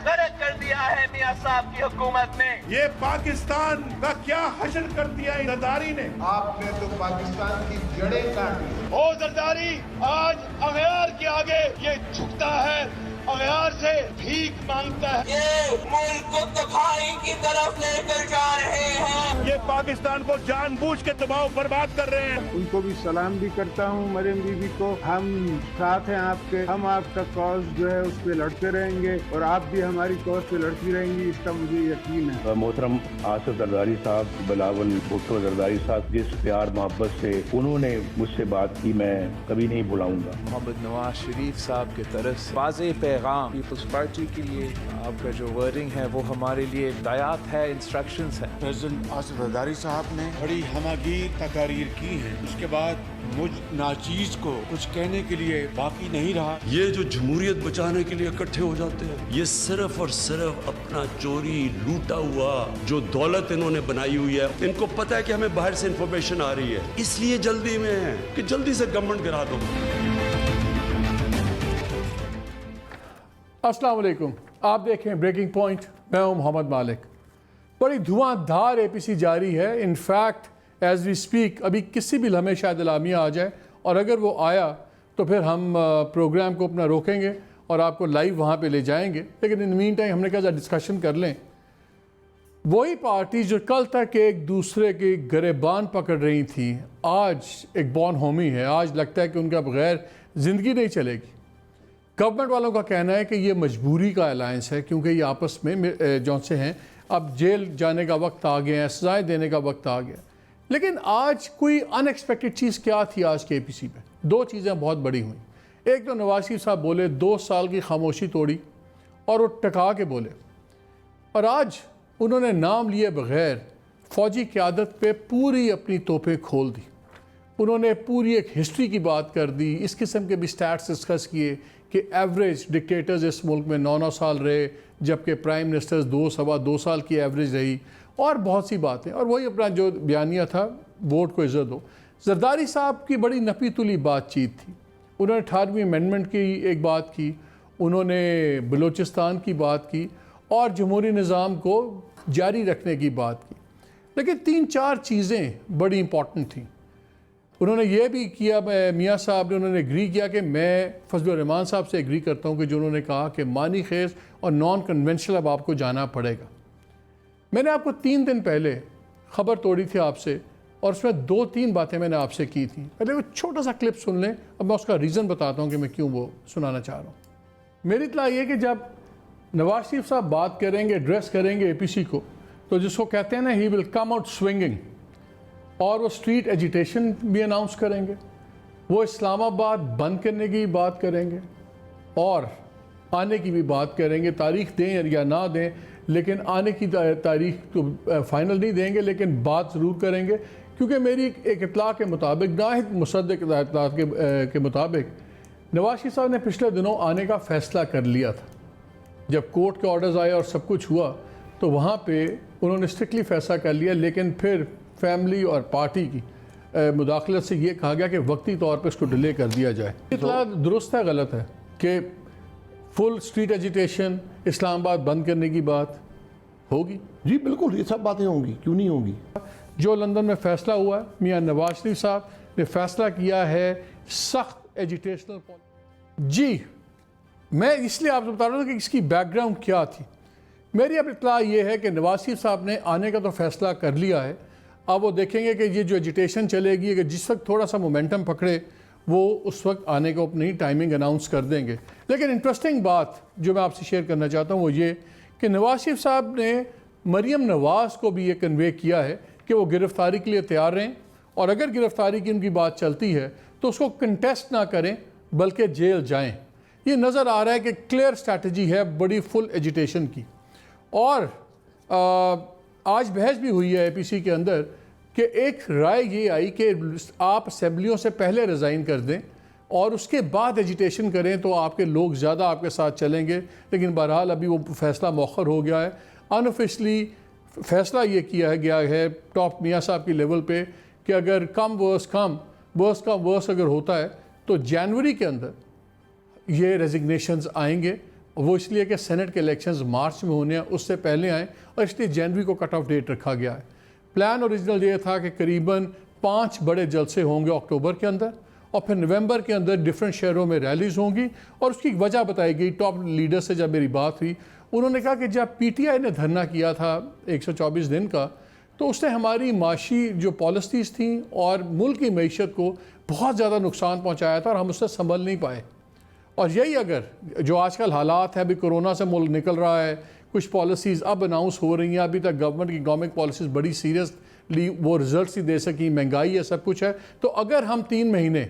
गर्क कर दिया है मियां साहब की हुकूमत ने। ये पाकिस्तान का क्या हशर कर दिया है जरदारी ने। आपने तो पाकिस्तान की जड़ें काटी। ओ जरदारी, आज अगयार के आगे ये झुकता है, अगयार से भीख मांगता है। ये मुल्क को तबाही की तरफ लेकर जा रहे हैं। ये पाकिस्तान को जानबूझ के दबाव बर्बाद कर रहे हैं। उनको भी सलाम भी करता हूँ, मरियम बीबी को। हम साथ हैं आपके, हम आपका कॉज जो है उस पर लड़ते रहेंगे और आप भी हमारी कॉज पे लड़ती रहेंगी, इसका मुझे यकीन है। मोहतरम आसिफ जरदारी साहब, बिलावल भुट्टो जरदारी साहब, जिस प्यार मोहब्बत से उन्होंने मुझसे बात की मैं कभी नहीं भुलाऊंगा। मोहम्मद नवाज शरीफ साहब की तरफ से वाज़ेह पैगाम पीपल्स पार्टी के लिए, आपका जो वर्डिंग है वो हमारे लिए हिदायत है, इंस्ट्रक्शंस है। प्रेसिडेंट आसिफ जरदारी साहब ने बड़ी हमागीर तकारीर की है, उसके बाद मुझ नाचीज को कुछ कहने के लिए बाकी नहीं रहा। ये जो जमहूरियत बचाने के लिए इकट्ठे हो जाते हैं, ये सिर्फ और सिर्फ अपना चोरी लूटा हुआ जो दौलत इन्होंने बनाई हुई है, इनको पता है कि हमें बाहर से इंफॉर्मेशन आ रही है, इसलिए जल्दी में है कि जल्दी से गवर्नमेंट गिरा दो। अस्सलाम वालेकुम, आप देखें ब्रेकिंग पॉइंट, मैं हूं मोहम्मद मालिक। बड़ी धुआंधार एपीसी जारी है। इनफैक्ट एज वी स्पीक अभी किसी भी लम्हे शायद एलामिया आ जाए, और अगर वो आया तो फिर हम प्रोग्राम को अपना रोकेंगे और आपको लाइव वहाँ पे ले जाएंगे। लेकिन इन मीन टाइम हमने कहा डिस्कशन कर लें। वही पार्टी जो कल तक एक दूसरे की गरेबान पकड़ रही थी, आज एक बॉर्न होमी है। आज लगता है कि उनका बगैर ज़िंदगी नहीं चलेगी। गवर्नमेंट वालों का कहना है कि ये मजबूरी का अलायंस है, क्योंकि ये आपस में जौन से हैं, अब जेल जाने का वक्त आ गया है, सजाएँ देने का वक्त आ गया। लेकिन आज कोई अनएक्सपेक्टेड चीज़ क्या थी आज के एपीसी पे? दो चीज़ें बहुत बड़ी हुई। एक तो नवाज शरीफ साहब बोले, 2 साल की खामोशी तोड़ी और वो टका के बोले, और आज उन्होंने नाम लिए बग़ैर फ़ौजी क़यादत पे पूरी अपनी तोपें खोल दी। उन्होंने पूरी एक हिस्ट्री की बात कर दी। इस किस्म के भी स्टैट्स डिस्कस किए कि एवरेज डिक्टेटर्स इस मुल्क में 9-9 साल रहे, जबकि प्राइम मिनिस्टर्स 2-2.25 साल की एवरेज रही, और बहुत सी बातें। और वही अपना जो बयानिया था, वोट को इज़्ज़त दो। जरदारी साहब की बड़ी नपी तुली बातचीत थी। उन्होंने 18वीं अमेंडमेंट की एक बात की, उन्होंने बलूचिस्तान की बात की, और जमहूरी निज़ाम को जारी रखने की बात की। लेकिन 3-4 चीज़ें बड़ी इंपॉर्टेंट थी। उन्होंने ये भी किया, मियाँ साहब ने उन्होंने एग्री किया कि मैं फजलुर रहमान साहब से एग्री करता हूँ कि जो उन्होंने कहा कि मानी खेज और नॉन कन्वेंशनल अब आपको जाना पड़ेगा। मैंने आपको 3 दिन पहले ख़बर तोड़ी थी आपसे, और उसमें 2-3 बातें मैंने आपसे की थी। पहले वो छोटा सा क्लिप सुन लें, अब मैं उसका रीज़न बताता हूँ कि मैं क्यों वो सुनाना चाह रहा हूँ। मेरी इत्तला ये कि जब नवाज शरीफ साहब बात करेंगे, एड्रेस करेंगे एपीसी को, तो जिसको कहते हैं ना, he will come out swinging, और वो स्ट्रीट एजिटेशन भी अनाउंस करेंगे, वो इस्लामाबाद बंद करने की बात करेंगे, और आने की भी बात करेंगे। तारीख दें या ना दें, लेकिन आने की तारीख तो फाइनल नहीं देंगे, लेकिन बात ज़रूर करेंगे। क्योंकि मेरी एक इत्तला के मुताबिक, नाहिद मुसद्दिक इत्तला के मुताबिक, नवाज शरीफ साहब ने पिछले दिनों आने का फ़ैसला कर लिया था। जब कोर्ट के ऑर्डर्स आए और सब कुछ हुआ, तो वहाँ पे उन्होंने स्ट्रिक्टली फ़ैसला कर लिया। लेकिन फिर फैमिली और पार्टी की मुदाखलत से ये कहा गया कि वक्ती तौर पे इसको डिले कर दिया जाए। इतना दुरुस्त है, गलत है कि फुल स्ट्रीट एजिटेशन, इस्लामाबाद बंद करने की बात होगी? जी बिल्कुल, ये सब बातें होंगी, क्यों नहीं होंगी। जो लंदन में फ़ैसला हुआ है, मियाँ नवाज शरीफ साहब ने फ़ैसला किया है सख्त एजिटेशनल पॉलिसी। जी, मैं इसलिए आपसे बता रहा हूँ कि इसकी बैकग्राउंड क्या थी। मेरी अब इत्तला ये है कि नवाज शरीफ साहब ने आने का तो फ़ैसला कर लिया है। अब वो देखेंगे कि ये जो एजिटेशन चलेगी, कि जिस वक्त थोड़ा सा मोमेंटम पकड़े, वो उस वक्त आने को अपनी टाइमिंग अनाउंस कर देंगे। लेकिन इंटरेस्टिंग बात जो मैं आपसे शेयर करना चाहता हूँ वो ये कि नवाज शरीफ साहब ने मरीम नवाज़ को भी ये कन्वे किया है कि वो गिरफ़्तारी के लिए तैयार रहें, और अगर गिरफ़्तारी की उनकी बात चलती है तो उसको कंटेस्ट ना करें, बल्कि जेल जाएँ। ये नज़र आ रहा है कि क्लियर स्ट्रैटेजी है बड़ी फुल एजिटेशन की। और आज बहस भी हुई है एपीसी के अंदर कि एक राय ये आई कि आप असेंबलियों से पहले रिज़ाइन कर दें और उसके बाद एजिटेशन करें, तो आपके लोग ज़्यादा आपके साथ चलेंगे। लेकिन बहरहाल अभी वो फ़ैसला मौखर हो गया है। अनऑफिशली फ़ैसला ये किया गया है टॉप मियाँ साहब की लेवल पे कि अगर वर्स कम वर्स अगर होता है तो जनवरी के अंदर ये रेजिग्नेशंस आएंगे। वो इसलिए कि सेनेट के इलेक्शंस मार्च में होने हैं, उससे पहले आए, और इसलिए जनवरी को कट ऑफ डेट रखा गया है। प्लान ओरिजिनल ये था कि करीबन 5 बड़े जलसे होंगे अक्टूबर के अंदर, और फिर नवंबर के अंदर डिफरेंट शहरों में रैलीज होंगी, और उसकी वजह बताई गई। टॉप लीडर से जब मेरी बात हुई, उन्होंने कहा कि जब PTI ने धरना किया था 124 दिन का, तो उसने हमारी माशी जो पॉलिसीज़ थी और मुल्क की मईशत को बहुत ज़्यादा नुकसान पहुँचाया था, और हम उससे संभल नहीं पाए। और यही अगर जो आजकल हालात है, अभी कोरोना से मुल्क निकल रहा है, कुछ पॉलिसीज़ अब अनाउंस हो रही हैं, अभी तक गवर्नमेंट की इकनॉमिक पॉलिसीज़ बड़ी सीरियसली वो रिजल्ट्स ही दे सकी, महंगाई है, सब कुछ है। तो अगर हम 3 महीने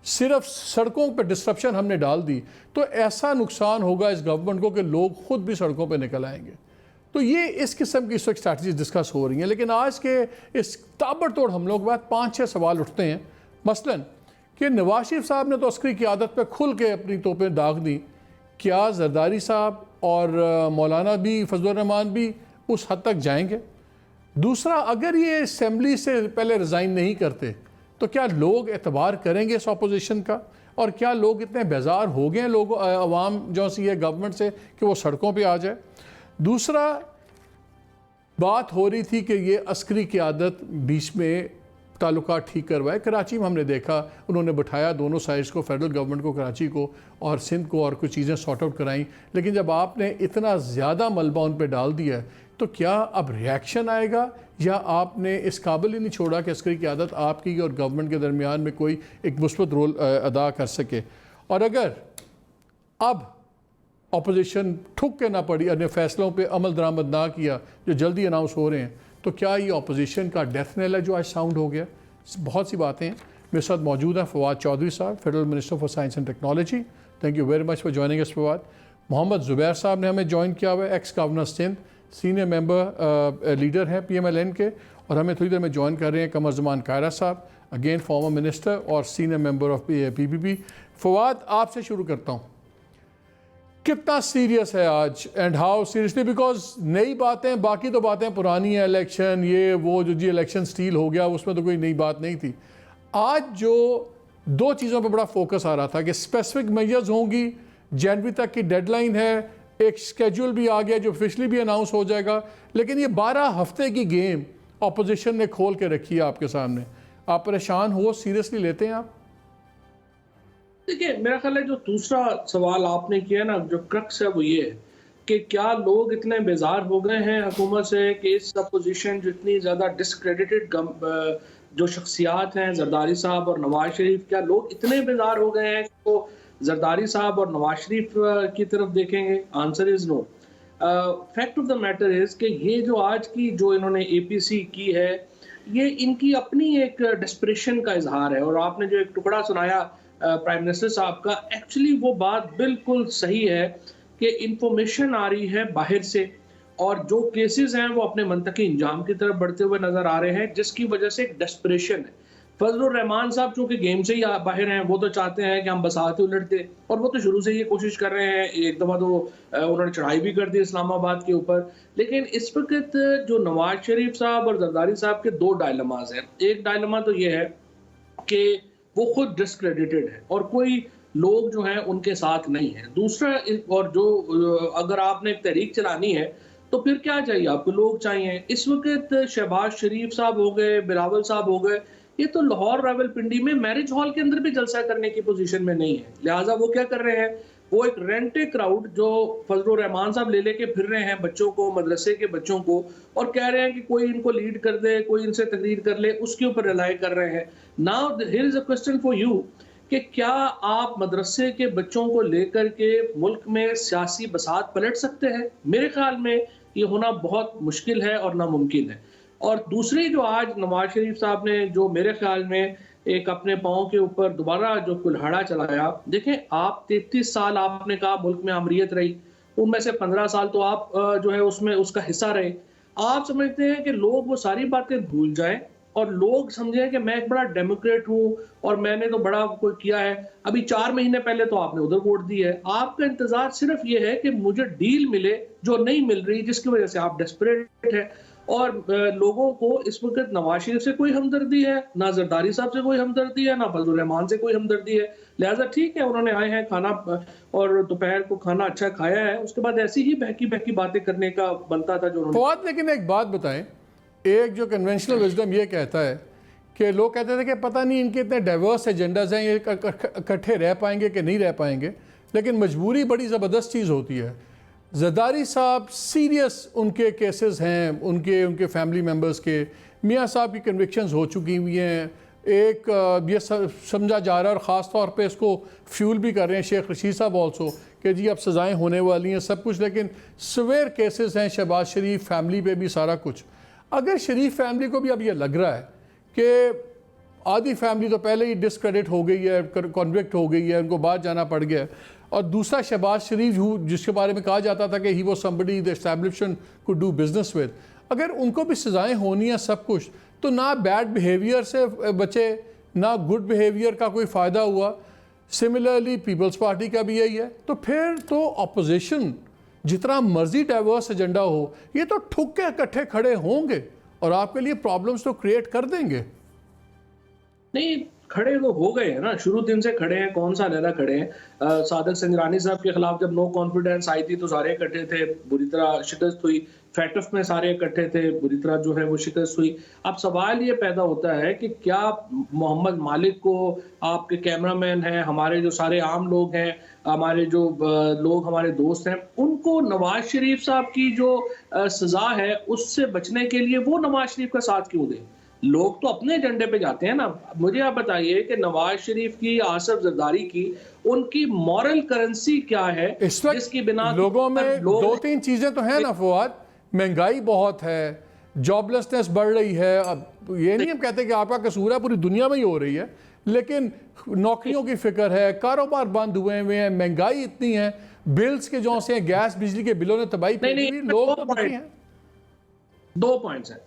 सिर्फ सड़कों पर डिस्ट्रप्शन हमने डाल दी, तो ऐसा नुकसान होगा इस गवर्नमेंट को कि लोग खुद भी सड़कों पर निकल आएंगे। तो ये इस किस्म की इस वक्त स्ट्रैटेजीज डिस्कस हो रही हैं। लेकिन आज के इस ताबड़तोड़ हमलों के बाद 5-6 सवाल उठते हैं। मसलन कि नवाज शरीफ साहब ने तो अस्करी की आदत पे खुल के अपनी तोपें दाग दी, क्या जरदारी साहब और मौलाना भी, फजलुर रहमान भी उस हद तक जाएंगे? दूसरा, अगर ये असेंबली से पहले रिज़ाइन नहीं करते तो क्या लोग एतबार करेंगे इस अपोजिशन का? और क्या लोग इतने बेजार हो गए हैं लोग अवाम जो सी है गवर्नमेंट से कि वो सड़कों पे आ जाए? दूसरा, बात हो रही थी कि ये अस्करी की आदत बीच में ताल्लुकात ठीक करवाए। कराची में हमने देखा उन्होंने बिठाया दोनों साइड्स को, फेडरल गवर्नमेंट को कराची को और सिंध को, और कुछ चीज़ें सॉर्ट आउट कराई। लेकिन जब आपने इतना ज़्यादा मलबा उन पर डाल दिया है, तो क्या अब रिएक्शन आएगा, या आपने इस काबिल ही नहीं छोड़ा कि अस्करी की आदत आपकी और गवर्नमेंट के दरमियान में कोई एक मुस्बत रोल अदा कर सके? और अगर अब अपोजिशन ठुक के ना पड़ी, अन्य फैसलों पे अमल दरामद ना किया जो जल्दी अनाउंस हो रहे हैं, तो क्या ये अपोजिशन का डेथ नेल है जो आज साउंड हो गया? बहुत सी बातें हैं। मेरे साथ मौजूद हैं फवाद चौधरी साहब, federal minister for science and technology. Thank you very much for joining us Fawad. Mohammad Zubair साहब ने हमें ज्वाइन किया हुआ है, ex governor Sindh, senior member leader हैं PMLN के, और हमें थोड़ी देर में ज्वाइन कर रहे हैं कमर ज़मान कायरा साहब, अगेन फॉर्मर मिनिस्टर और senior member of PPP। Fawad, आपसे शुरू करता हूँ, कितना सीरियस है आज, एंड हाउ सीरियसली? बिकॉज नई बातें, बाकी तो बातें पुरानी हैं, इलेक्शन ये वो, जो जी इलेक्शन स्टील हो गया उसमें तो कोई नई बात नहीं थी। आज जो 2 चीज़ों पे बड़ा फोकस आ रहा था कि स्पेसिफिक मेजर्स होंगी, जनवरी तक की डेडलाइन है, एक स्केड्यूल भी आ गया जो ऑफिशियली भी अनाउंस हो जाएगा, लेकिन ये 12 हफ्ते की गेम अपोजिशन ने खोल के रखी है आपके सामने। आप परेशान हो, सीरियसली लेते हैं आप? देखिए, मेरा ख्याल है जो दूसरा सवाल आपने किया ना, जो क्रक्स है वो ये है कि क्या लोग इतने बेजार हो गए हैं हुकूमत से कि इस अपोजिशन जो इतनी ज़्यादा डिसक्रेडिटेड जो शख्सियात हैं, जरदारी साहब और नवाज शरीफ, क्या लोग इतने बेजार हो गए हैं कि वो जरदारी साहब और नवाज शरीफ की तरफ देखेंगे? Answer is no. Fact of the matter is कि ये जो आज की जो इन्होंने APC की है, ये इनकी अपनी एक डेस्परेशन का इजहार है। और आपने जो एक टुकड़ा सुनाया प्राइम मिनिस्टर साहब का, एक्चुअली वो बात बिल्कुल सही है कि इंफॉर्मेशन आ रही है बाहर से, और जो केसेस हैं वो अपने मंतकी इंजाम की तरफ बढ़ते हुए नजर आ रहे हैं, जिसकी वजह से एक डेस्परेशन है। फजलुर रहमान साहब चूंकि गेम से ही बाहर हैं, वो तो चाहते हैं कि हम बसात उलटते, और वो तो शुरू से ये कोशिश कर रहे हैं। एक दफ़ा तो उन्होंने चढ़ाई भी कर दी इस्लामाबाद के ऊपर। लेकिन इस वक्त जो नवाज शरीफ साहब और जरदारी साहब के 2 डायलमास हैं। एक डायलमा तो ये है कि वो खुद डिस्क्रेडिटेड है और कोई लोग जो हैं उनके साथ नहीं है। दूसरा, और जो अगर आपने एक तहरीक चलानी है तो फिर क्या चाहिए आपको? लोग चाहिए। इस वक्त शहबाज शरीफ साहब हो गए, बिलावल साहब हो गए, ये तो लाहौर रावलपिंडी में मैरिज हॉल के अंदर भी जलसा करने की पोजीशन में नहीं है। लिहाजा वो क्या कर रहे हैं, वो एक रेंटेड क्राउड जो फजलुर रहमान साहब ले लेके फिर रहे हैं बच्चों को, मदरसे के बच्चों को, और कह रहे हैं कि कोई इनको लीड कर दे, कोई इनसे तकरीर कर ले, उसके ऊपर रिलाई कर रहे हैं। Now here is a question for you कि क्या आप मदरसे के बच्चों को लेकर के मुल्क में सियासी बसात पलट सकते हैं? मेरे ख्याल में ये होना बहुत मुश्किल है और नामुमकिन है। और दूसरी जो आज नवाज शरीफ साहब ने जो मेरे ख्याल में एक अपने पाँव के ऊपर दोबारा जो कुल्हाड़ा चलाया, देखें आप 33 साल आपने कहा मुल्क में अमरीत रही, उनमें से 15 साल तो आप जो है उसमें उसका हिस्सा रहे। आप समझते हैं कि लोग वो सारी बातें भूल जाएं और लोग समझें कि मैं एक बड़ा डेमोक्रेट हूँ और मैंने तो बड़ा कोई किया है? अभी 4 महीने पहले तो आपने उधर वोट दी है। आपका इंतजार सिर्फ ये है कि मुझे डील मिले जो नहीं मिल रही, जिसकी वजह से आप डेस्परेट है। और लोगों को इस वक्त नवाज शरीफ से कोई हमदर्दी है ना, जरदारी साहब से कोई हमदर्दी है ना, फजल रहमान से कोई हमदर्दी है। लिहाजा ठीक है, उन्होंने आए हैं खाना और दोपहर को खाना अच्छा खाया है, उसके बाद ऐसी ही बहकी बहकी बातें करने का बनता था जो उन्होंने। लेकिन एक बात बताएं, एक जो कन्वेंशनल विजडम ये कहता है कि लोग कहते थे कि पता नहीं इनके इतने डाइवर्स एजेंडाज हैं, ये इकट्ठे रह पाएंगे कि नहीं रह पाएंगे, लेकिन मजबूरी बड़ी ज़बरदस्त चीज़ होती है। जरदारी साहब सीरियस उनके केसेस हैं, उनके फैमिली मेम्बर्स के, मियाँ साहब की कन्विक्शंस हो चुकी हुई हैं, एक ये समझा जा रहा है और ख़ास तौर पे इसको फ्यूल भी कर रहे हैं शेख रशीद साहब ऑल्सो कि जी अब सज़ाएँ होने वाली हैं सब कुछ, लेकिन सवेर केसेस हैं शहबाज शरीफ फैमिली पे भी सारा कुछ। अगर शरीफ फैमिली को भी अब ये लग रहा है कि आधी फैमिली तो पहले ही डिसक्रेडिट हो गई है, कॉन्विक्ट हो गई है, उनको बाहर जाना पड़ गया, और दूसरा शहबाज शरीफ जिसके बारे में कहा जाता था कि ही वो somebody the establishment could do business with, अगर उनको भी सज़ाएँ होनी है सब कुछ, तो ना बैड बिहेवियर से बचे ना गुड बिहेवियर का कोई फ़ायदा हुआ। सिमिलरली पीपल्स पार्टी का भी यही है। तो फिर तो अपोजिशन जितना मर्जी डाइवर्स एजेंडा हो, ये तो ठुक के इकट्ठे खड़े होंगे और आपके लिए प्रॉब्लम्स तो क्रिएट कर देंगे। नहीं, खड़े तो हो गए हैं ना, शुरू दिन से खड़े हैं, कौन सा लहरा खड़े हैं। सादक संजरानी साहब के खिलाफ जब नो कॉन्फिडेंस आई थी तो सारे इकट्ठे थे, बुरी तरह शिकस्त हुई। फैटफ में सारे इकट्ठे थे, बुरी तरह जो है वो शिकस्त हुई। अब सवाल ये पैदा होता है कि क्या मोहम्मद मालिक को, आपके कैमरामैन हैं, हमारे जो सारे आम लोग हैं, हमारे जो लोग हमारे दोस्त हैं, उनको नवाज शरीफ साहब की जो सजा है उससे बचने के लिए वो नवाज शरीफ का साथ क्यों दें? लोग तो अपने एजेंडे पे जाते हैं ना। मुझे आप बताइए कि नवाज शरीफ की, आसिफ जरदारी की, उनकी मॉरल करेंसी क्या है जिसकी बिना लोगों में दो तीन चीजें तो हैं ना फवाद, महंगाई बहुत है, जॉबलेसनेस बढ़ रही है। अब ये नहीं हम कहते कि आपका कसूर है, पूरी दुनिया में ही हो रही है, लेकिन नौकरियों की फिक्र है, कारोबार बंद हुए हैं, महंगाई इतनी है, बिल्स के जो से गैस बिजली के बिलों ने तबाही की, लोग तो दुखी हैं। 2 पॉइंट्स हैं।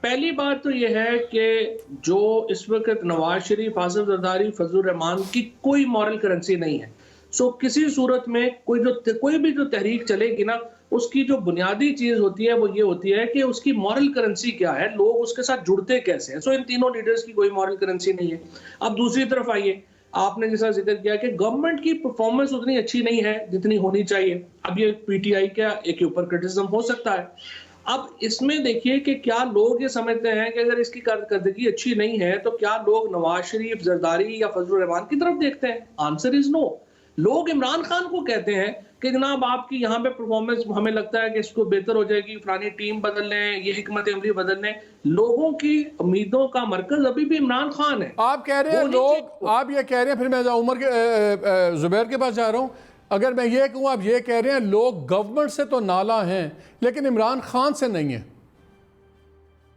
पहली बात तो यह है कि जो इस वक्त नवाज शरीफ, आसिफ जरदारी, फजल रहमान की कोई मॉरल करेंसी नहीं है। सो किसी सूरत में कोई भी जो तहरीक चलेगी ना, उसकी जो बुनियादी चीज होती है वो ये होती है कि उसकी मॉरल करेंसी क्या है, लोग उसके साथ जुड़ते कैसे हैं। सो इन तीनों लीडर्स की कोई मॉरल करेंसी नहीं है। अब दूसरी तरफ आइए, आपने जैसा जिक्र किया कि गवर्नमेंट की परफॉर्मेंस उतनी अच्छी नहीं है जितनी होनी चाहिए। अब ये पीटीआई का एक ऊपर क्रिटिसिज्म हो सकता है। अब इसमें देखिए कि क्या लोग ये समझते हैं कि अगर इसकी कारकर्दगी अच्छी नहीं है तो क्या लोग नवाज शरीफ, जरदारी या फजल रहमान की तरफ देखते हैं? Answer is no. लोग इमरान खान को कहते हैं कि जनाब आपकी यहाँ पे परफॉर्मेंस हमें लगता है कि इसको बेहतर हो जाएगी, फलानी टीम बदल लें, ये हिकमत अमली बदल लें। लोगों की उम्मीदों का मरकज अभी भी इमरान खान है। आप कह रहे हैं लोग, आप ये कह रहे हैं, फिर मैं उमर के जुबैर के पास जा रहा हूँ, अगर मैं ये कहूँ, आप ये कह रहे हैं लोग गवर्नमेंट से तो नाला हैं लेकिन इमरान खान से नहीं है।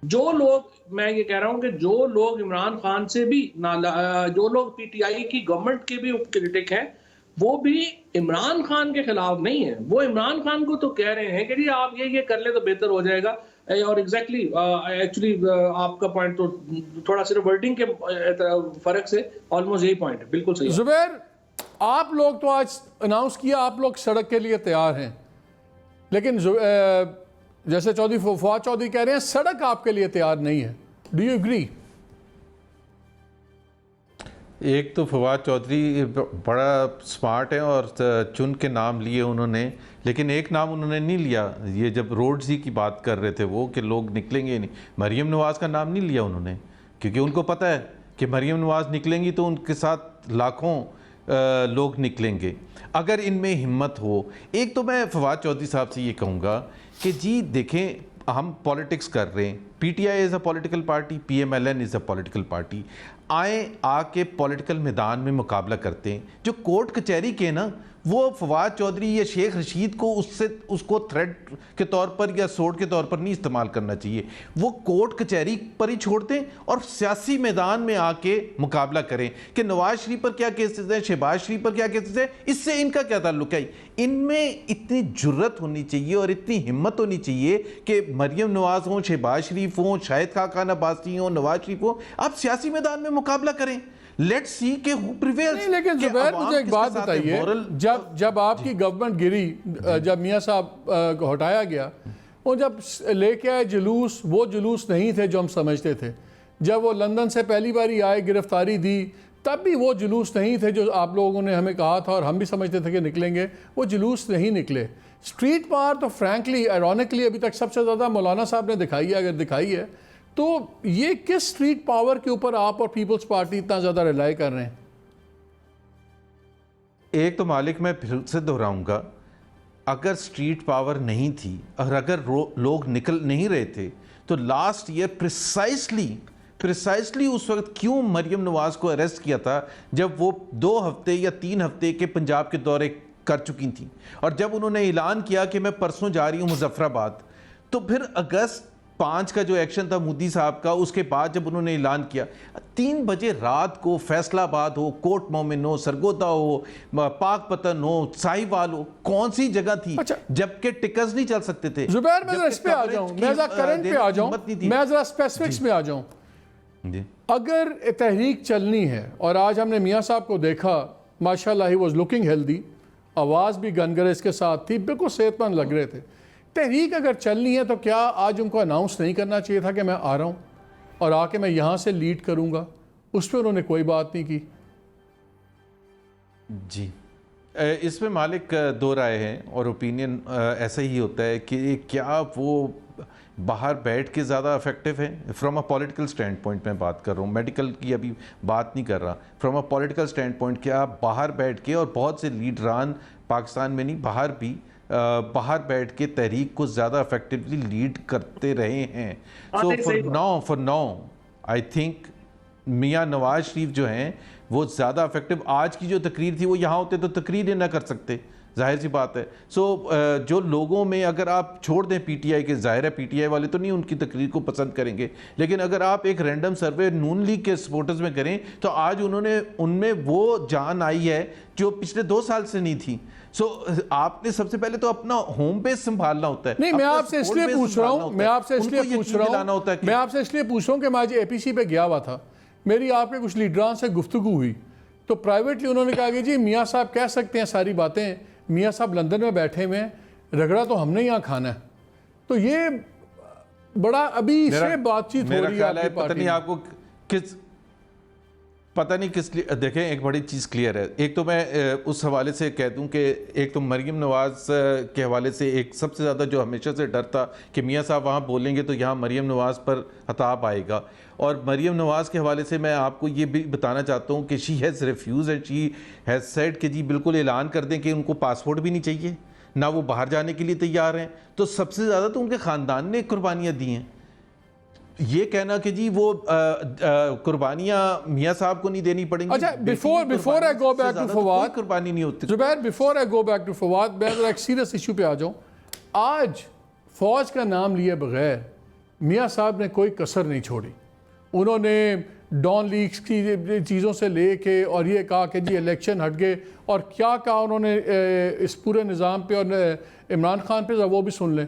जो लोग, मैं ये कह रहा हूं कि जो लोग इमरान खान से भी नाला, जो लोग पीटीआई की गवर्नमेंट के भी क्रिटिक हैं, वो भी इमरान खान के खिलाफ नहीं है। वो इमरान खान को तो कह रहे हैं कि जी आप ये कर ले तो बेहतर हो जाएगा। और एग्जैक्टली एक्चुअली आपका पॉइंट तो थोड़ा सिर्फ वर्डिंग के फर्क से ऑलमोस्ट यही पॉइंट है। बिल्कुल सही। जुबैर, आप लोग तो आज अनाउंस किया आप लोग सड़क के लिए तैयार हैं, लेकिन जैसे फवाद चौधरी कह रहे हैं सड़क आपके लिए तैयार नहीं है। Do you agree? एक तो फवाद चौधरी बड़ा स्मार्ट है और चुन के नाम लिए उन्होंने, लेकिन एक नाम उन्होंने नहीं लिया। ये जब रोड्स ही की बात कर रहे थे वो कि लोग निकलेंगे नहीं, मरीम नवाज़ का नाम नहीं लिया उन्होंने, क्योंकि उनको पता है कि मरीम नवाज़ निकलेंगी तो उनके साथ लाखों लोग निकलेंगे। अगर इनमें हिम्मत हो, एक तो मैं फवाद चौधरी साहब से ये कहूँगा कि जी देखें, हम पॉलिटिक्स कर रहे हैं, PTI is a political party, PMLN is a political party, आए आके पॉलिटिकल मैदान में मुकाबला करते हैं। जो कोर्ट कचहरी के ना, वो फवाद चौधरी या शेख रशीद को उसको थ्रेट के तौर पर या सोर्ड के तौर पर नहीं इस्तेमाल करना चाहिए। वो कोर्ट कचहरी पर ही छोड़ दें और सियासी मैदान में आके मुकाबला करें कि नवाज शरीफ पर क्या केसेस हैं, शहबाज शरीफ पर क्या केसेस हैं, इससे इनका क्या ताल्लुक है। इनमें इतनी जुर्रत होनी चाहिए और इतनी हिम्मत होनी चाहिए कि मरियम नवाज हों, शहबाज शरीफ हों, शाहिद खाकान अब्बासी हों, नवाज शरीफ हों, आप सियासी मैदान में मुकाबला करें। लेट्स सी के हु प्रिवेल्स। लेकिन जुबैर, मुझे एक बात बताइए, जब आपकी गवर्नमेंट गिरी, जब मियां साहब को हटाया गया, और जब लेके आए जुलूस, वो जुलूस नहीं थे जो हम समझते थे। जब वो लंदन से पहली बारी आए, गिरफ्तारी दी, तब भी वो जुलूस नहीं थे जो आप लोगों ने हमें कहा था और हम भी समझते थे कि निकलेंगे। वो जुलूस नहीं निकले। स्ट्रीट पावर तो फ्रैंकली आयरॉनिकली अभी तक सबसे ज़्यादा मौलाना साहब ने दिखाई है। अगर दिखाई है तो ये किस स्ट्रीट पावर के ऊपर आप और पीपल्स पार्टी इतना ज़्यादा रिलाई कर रहे हैं? एक तो मालिक, मैं फिर से दोहराऊंगा, अगर स्ट्रीट पावर नहीं थी और अगर लोग निकल नहीं रहे थे तो लास्ट ईयर प्रिसाइसली उस वक्त क्यों मरियम नवाज को अरेस्ट किया था, जब वो 2 हफ्ते या 3 हफ्ते के पंजाब के दौरे कर चुकी थी। और जब उन्होंने ऐलान किया कि मैं परसों जा रही हूँ मुजफ्फराबाद, तो फिर अगस्त 5 का जो एक्शन था मोदी साहब का, उसके बाद जब उन्होंने ऐलान किया 3 बजे रात को फैसलाबाद हो, कोट मोमिन हो, सरगोदा हो, पाकपतन हो, साहिवाल हो, कौन सी जगह थी जबकि टिकट्स नहीं चल सकते थे। जुबैर, मैं जरा इस पे आ जाऊं, मैं जरा करंट पे आ जाऊं, मैं जरा स्पेसिफिक्स में आ जाऊं। अगर तहरीक चलनी है, और आज हमने मियाँ साहब को देखा, माशाल्लाह ही वाज लुकिंग हेल्दी, आवाज़ भी गनगरेज के साथ थी, बिल्कुल सेहतमंद लग रहे थे। तहरीक अगर चलनी है तो क्या आज उनको अनाउंस नहीं करना चाहिए था कि मैं आ रहा हूँ और आके मैं यहाँ से लीड करूँगा? उस पर उन्होंने कोई बात नहीं की। जी, इसमें मालिक 2 राय हैं और ओपिनियन ऐसा ही होता है कि क्या वो बाहर बैठ के ज़्यादा इफेक्टिव है। From a political stand point मैं बात कर रहा हूँ, मेडिकल की अभी बात नहीं कर रहा। From a political stand point क्या बाहर बैठ के, और बहुत से लीडरान पाकिस्तान में नहीं बाहर भी बाहर बैठ के तहरीक को ज़्यादा इफेक्टिवली लीड करते रहे हैं। So for now I think मियाँ नवाज शरीफ जो हैं वो ज़्यादा इफेक्टिव। आज की जो तकरीर थी वो यहाँ होते तो तकरीर ना कर सकते, जाहिर सी बात है। सो जो लोगों में, अगर आप छोड़ दें पीटीआई के, जाहिर है पीटीआई वाले तो नहीं उनकी तकरीर को पसंद करेंगे, लेकिन अगर आप एक रैंडम सर्वे नून लीग के सपोर्टर्स में करें तो आज उनमें वो जान आई है जो पिछले 2 साल से नहीं थी। सो आपने सबसे पहले तो अपना होम बेस संभालना होता है। नहीं, मैं आपसे इसलिए पूछ रहा हूँ, मैं आपसे इसलिए पूछ रहा हूँ कि मैं आज एपीसी पे गया हुआ था, मेरी आपके कुछ लीडरान से गुफ्तगू हुई, तो प्राइवेटली उन्होंने कहा कि जी मियाँ साहब कह सकते हैं सारी बातें, मियाँ साहब लंदन में बैठे हुए हैं, रगड़ा तो हमने यहाँ खाना है। तो ये बड़ा अभी से बातचीत हो रही है। पता नहीं आपको पता नहीं किस लिए। देखें, एक बड़ी चीज़ क्लियर है। एक तो मैं उस हवाले से कह दूं कि एक तो मरियम नवाज के हवाले से एक सबसे ज़्यादा जो हमेशा से डर था कि मियाँ साहब वहाँ बोलेंगे तो यहाँ मरियम नवाज पर हताब आएगा। और मरियम नवाज के हवाले से मैं आपको ये भी बताना चाहता हूँ कि she has refuse and she has said कि जी बिल्कुल ऐलान कर दें कि उनको पासपोर्ट भी नहीं चाहिए, ना वो बाहर जाने के लिए तैयार हैं। तो सबसे ज़्यादा तो उनके ख़ानदान ने कुर्बानियाँ दी हैं। ये कहना कि जी वो कुर्बानियां मियां साहब को नहीं देनी पड़ेंगी। अच्छा, before I go back to Fawad, कुर्बानी नहीं होती। Zubair, before I go back to Fawad, मैं एक सीरियस इशू पे आ जाऊं। आज फौज का नाम लिए बगैर मियां साहब ने कोई कसर नहीं छोड़ी। उन्होंने डॉन लीग्स की चीज़ों से लेके और ये कहा कि जी इलेक्शन हट गए, और क्या कहा उन्होंने इस पूरे निज़ाम पे और इमरान खान पे, वो भी सुन लें।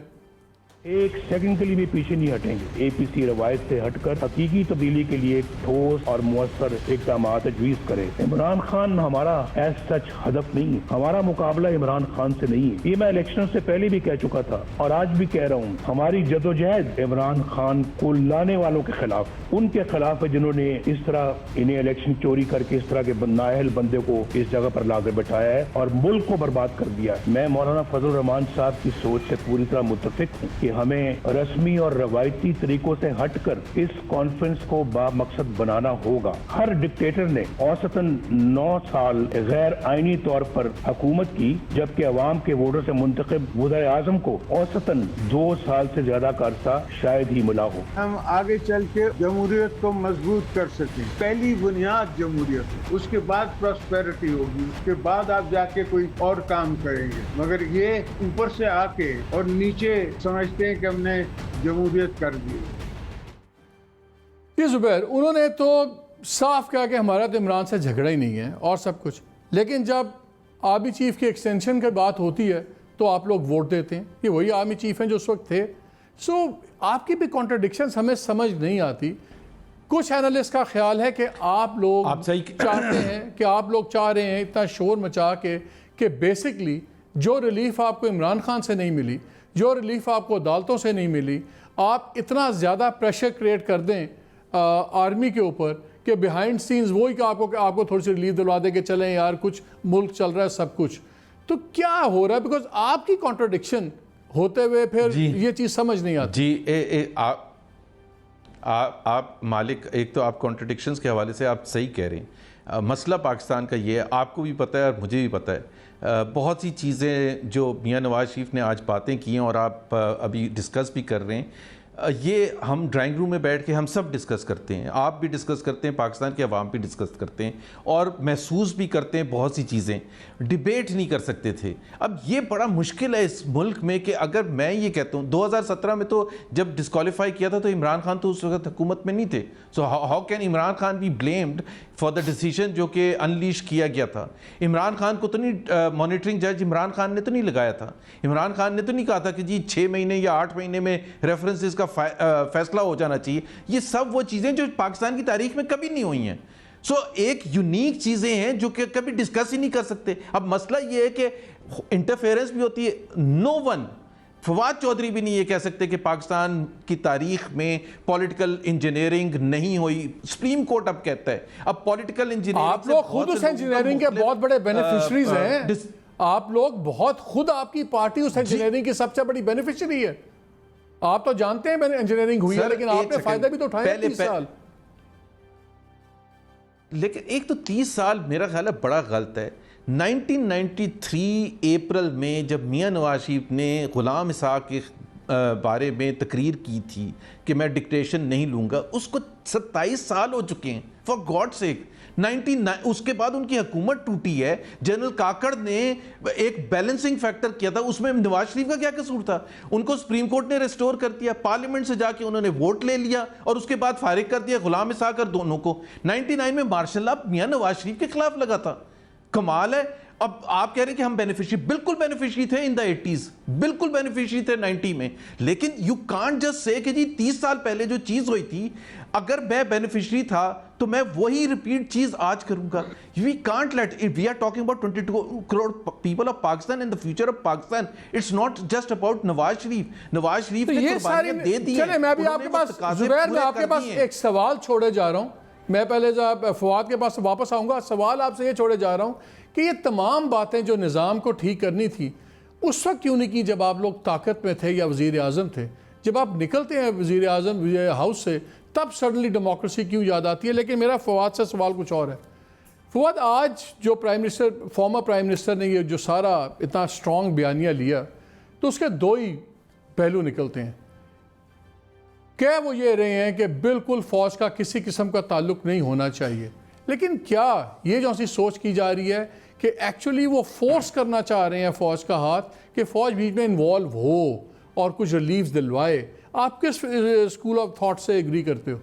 एक सेकंड के लिए भी पीछे नहीं हटेंगे। एपीसी रवायत से हटकर हकीकी तब्दीली के लिए ठोस और मुअस्सर इक़दाम तजवीज़ करे। इमरान खान हमारा एज सच हदफ नहीं है, हमारा मुकाबला इमरान खान से नहीं है। ये मैं इलेक्शन से पहले भी कह चुका था और आज भी कह रहा हूँ, हमारी जदोजहद इमरान खान को लाने वालों के खिलाफ, उनके खिलाफ है जिन्होंने इस तरह इन्हें इलेक्शन चोरी करके इस तरह के नाअहल बंदे को इस जगह पर लाकर बैठाया है और मुल्क को बर्बाद कर दिया है। मैं मौलाना फजल रहमान साहब की सोच से पूरी तरह मुत्तफिक हूँ कि हमें रस्मी और रवायती तरीकों से हटकर इस कॉन्फ्रेंस को बामकसद बनाना होगा। हर डिक्टेटर ने औसतन 9 साल गैर आईनी तौर पर हुकूमत की, जबकि अवाम के वोटों से मुंतखब वज़ीर आज़म को औसतन 2 साल से ज्यादा का अरसा शायद ही मिला हो। हम आगे चल के जमहूरियत को मजबूत कर सकें। पहली बुनियाद जमहूरियत है, उसके बाद प्रॉस्पेरिटी होगी, उसके बाद आप जाके कोई और काम करेंगे। मगर ये ऊपर से आके और नीचे समझते हैं कि हमने जमहूरियत कर दी। ये जुबैर, उन्होंने तो साफ कहा कि हमारा तो इमरान से झगड़ा ही नहीं है और सब कुछ, लेकिन जब आर्मी चीफ की एक्सटेंशन की बात होती है तो आप लोग वोट देते हैं। ये वही आर्मी चीफ हैं जो उस वक्त थे। सो आपकी भी कॉन्ट्रडिक्शंस हमें समझ नहीं आती। कुछ एनालिस्ट का ख्याल है कि आप लोग चाहते हैं कि आप लोग चाह रहे हैं इतना शोर मचा के कि बेसिकली जो रिलीफ आपको इमरान खान से नहीं मिली, जो रिलीफ आपको अदालतों से नहीं मिली, आप इतना ज़्यादा प्रेशर क्रिएट कर दें आर्मी के ऊपर कि बिहाइंड सीन्स वही कि आपको थोड़ी सी रिलीफ दिलवा दे कि चलें यार कुछ मुल्क चल रहा है सब कुछ, तो क्या हो रहा है? बिकॉज आपकी कॉन्ट्रडिक्शन होते हुए फिर ये चीज़ समझ नहीं आती। जी आप मालिक, एक तो आप कॉन्ट्रडिक्शंस के हवाले से आप सही कह रहे हैं। मसला पाकिस्तान का ये है, आपको भी पता है और मुझे भी पता है, बहुत सी चीज़ें जो मियां नवाज शरीफ ने आज बातें की हैं और आप अभी डिस्कस भी कर रहे हैं, ये हम ड्राइंग रूम में बैठ के हम सब डिस्कस करते हैं, आप भी डिस्कस करते हैं, पाकिस्तान के अवाम भी डिस्कस करते हैं और महसूस भी करते हैं बहुत सी चीज़ें, डिबेट नहीं कर सकते थे। अब ये बड़ा मुश्किल है इस मुल्क में कि अगर मैं ये कहता हूँ 2017 में तो जब डिस्क्वालीफाई किया था तो इमरान खान तो उस वक्त हुकूमत में नहीं थे, so how can Imran Khan be blamed for the decision जो कि अनलीश किया गया था। इमरान खान को तो नहीं, मॉनिटरिंग जज इमरान खान ने तो नहीं लगाया था, इमरान खान ने तो नहीं कहा था कि जी 6 महीने या 8 महीने में रेफरेंसेस का फैसला हो जाना चाहिए। ये सब वो चीज़ें जो पाकिस्तान की तारीख में कभी नहीं हुई हैं। सो एक यूनिक चीज़ें हैं जो कि कभी डिस्कस ही नहीं कर सकते। अब मसला ये है कि इंटरफेरेंस भी होती है। नो वन, फवाद चौधरी भी नहीं ये कह सकते कि पाकिस्तान की तारीख में पॉलिटिकल इंजीनियरिंग नहीं हुई। सुप्रीम कोर्ट अब कहता है अब पॉलिटिकल इंजीनियरिंग, आप लोग खुद उस इंजीनियरिंग के बहुत बड़े बेनिफिशरीज हैं। आप लोग बहुत खुद, आपकी पार्टी उस इंजीनियरिंग की सबसे बड़ी बेनिफिशियरी है। आप तो जानते हैं इंजीनियरिंग हुई है, लेकिन आपने फायदा भी तो उठाया 30 साल। लेकिन एक तो 30 साल मेरा ख्याल है बड़ा गलत है। 1993 अप्रैल में जब मियां नवाज शरीफ ने गुलाम इसहाक के बारे में तकरीर की थी कि मैं डिक्टेशन नहीं लूँगा, उसको 27 साल हो चुके हैं, फॉर गॉड सेक। 99 उसके बाद उनकी हुकूमत टूटी है। जनरल काकड़ ने एक बैलेंसिंग फैक्टर किया था, उसमें नवाज शरीफ का क्या कसूर था? उनको सुप्रीम कोर्ट ने रिस्टोर कर दिया, पार्लियामेंट से जाके उन्होंने वोट ले लिया और उसके बाद फारिग कर दिया गुलाम इसहाक और दोनों को। 99 में मार्शल लॉ मियां नवाज शरीफ के खिलाफ लगा था। कमाल है। अब आप कह रहे हैं कि हम बेनिफिशरी, बिल्कुल बेनिफिशरी थे इन द 80s, बिल्कुल बेनिफिशरी थे 90 में। लेकिन यू कांट जस्ट से कि जी 30 साल पहले जो चीज हुई थी, अगर मैं बेनिफिशरी था तो मैं वही रिपीट चीज आज करूंगा। We can't let it, we are talking about 22 crore people of Pakistan and the future of Pakistan. It's not just about Nawaz Sharif. Nawaz Sharif तो ने ये सारी दे दी। चले, मैं भी आपके पास जुबैर, मैं आपके पास एक सवाल छोड़े जा रहा हूं। मैं पहले फवाद के पास वापस आऊंगा। सवाल आपसे ये छोड़े जा रहा हूं कि ये तमाम बातें जो निज़ाम को ठीक करनी थी उस वक्त क्यों नहीं की जब आप लोग ताकत में थे या वज़ीर आज़म थे? जब आप निकलते हैं वज़ीर आज़म हाउस से तब सडनली डेमोक्रेसी क्यों याद आती है? लेकिन मेरा फवाद से सवाल कुछ और है। फवाद, आज जो prime minister, former prime minister ने ये जो सारा इतना स्ट्रॉन्ग बयानिया लिया, तो उसके दो ही पहलू निकलते हैं। क्या वो ये रहे हैं कि बिल्कुल फ़ौज का किसी किस्म का ताल्लुक नहीं होना चाहिए, लेकिन क्या ये जो सी सोच की जा रही है कि एक्चुअली वो फोर्स करना चाह रहे हैं फ़ौज का हाथ कि फ़ौज बीच में इन्वॉल्व हो और कुछ रिलीफ दिलवाए? आप किस स्कूल ऑफ थॉट से एग्री करते हो?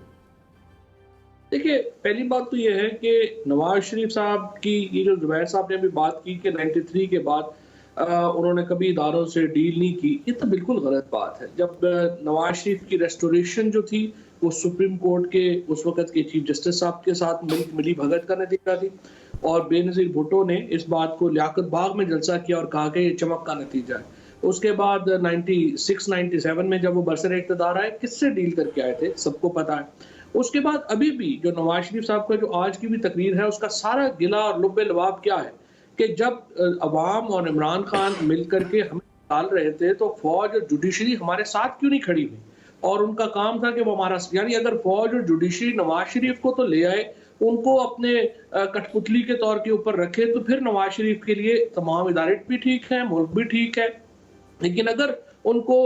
देखिए, पहली बात तो ये है कि नवाज शरीफ साहब की ये जो जुबैर साहब ने भी बात की कि 93 के बाद उन्होंने कभी इदारों से डील नहीं की, ये तो बिल्कुल गलत बात है। जब नवाज शरीफ की रेस्टोरेशन जो थी वो सुप्रीम कोर्ट के उस वक्त के चीफ जस्टिस साहब के साथ मिली भगत का नतीजा थी और बेनज़ीर भुट्टो ने इस बात को लियाकत बाग में जलसा किया और कहा कि ये चमक का नतीजा है। उसके बाद 96-97 में जब वो बरसर इक़्तिदार आए, किससे डील करके आए थे सबको पता है। उसके बाद अभी भी जो नवाज शरीफ साहब का जो आज की भी तकरीर है, उसका सारा गिला और लुब्बे लबाब क्या है कि जब अवाम और इमरान खान मिल करके हमें डाल रहे थे तो फौज और जुडिशरी हमारे साथ क्यों नहीं खड़ी हुई? और उनका काम था कि वो हमारा, यानी अगर फौज और जुडिशरी नवाज शरीफ को तो ले आए, उनको अपने कठपुतली के तौर के ऊपर रखे, तो फिर नवाज शरीफ के लिए तमाम इदारे भी ठीक हैं, मुल्क भी ठीक है। लेकिन अगर उनको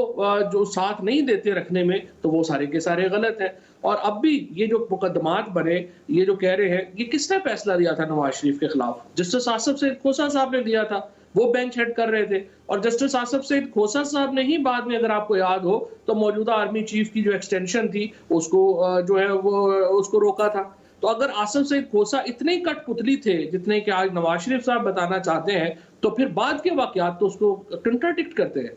जो साथ नहीं देते रखने में, तो वो सारे के सारे गलत हैं। और अब भी ये जो मुकदमात बने, ये जो कह रहे हैं, ये किसने फैसला लिया था नवाज शरीफ के खिलाफ? जस्टिस आसिफ सईद खोसा साहब ने दिया था, वो बेंच हेड कर रहे थे। और जस्टिस आसिफ सईद खोसा साहब ने ही बाद में, अगर आपको याद हो, तो मौजूदा आर्मी चीफ की जो एक्सटेंशन थी उसको जो है वो उसको रोका था। तो अगर आसिफ सईद खोसा इतने ही कठपुतली थे जितने कि आज नवाज शरीफ साहब बताना चाहते हैं, तो फिर बाद के वाकयात तो उसको कंट्राडिक्ट करते हैं।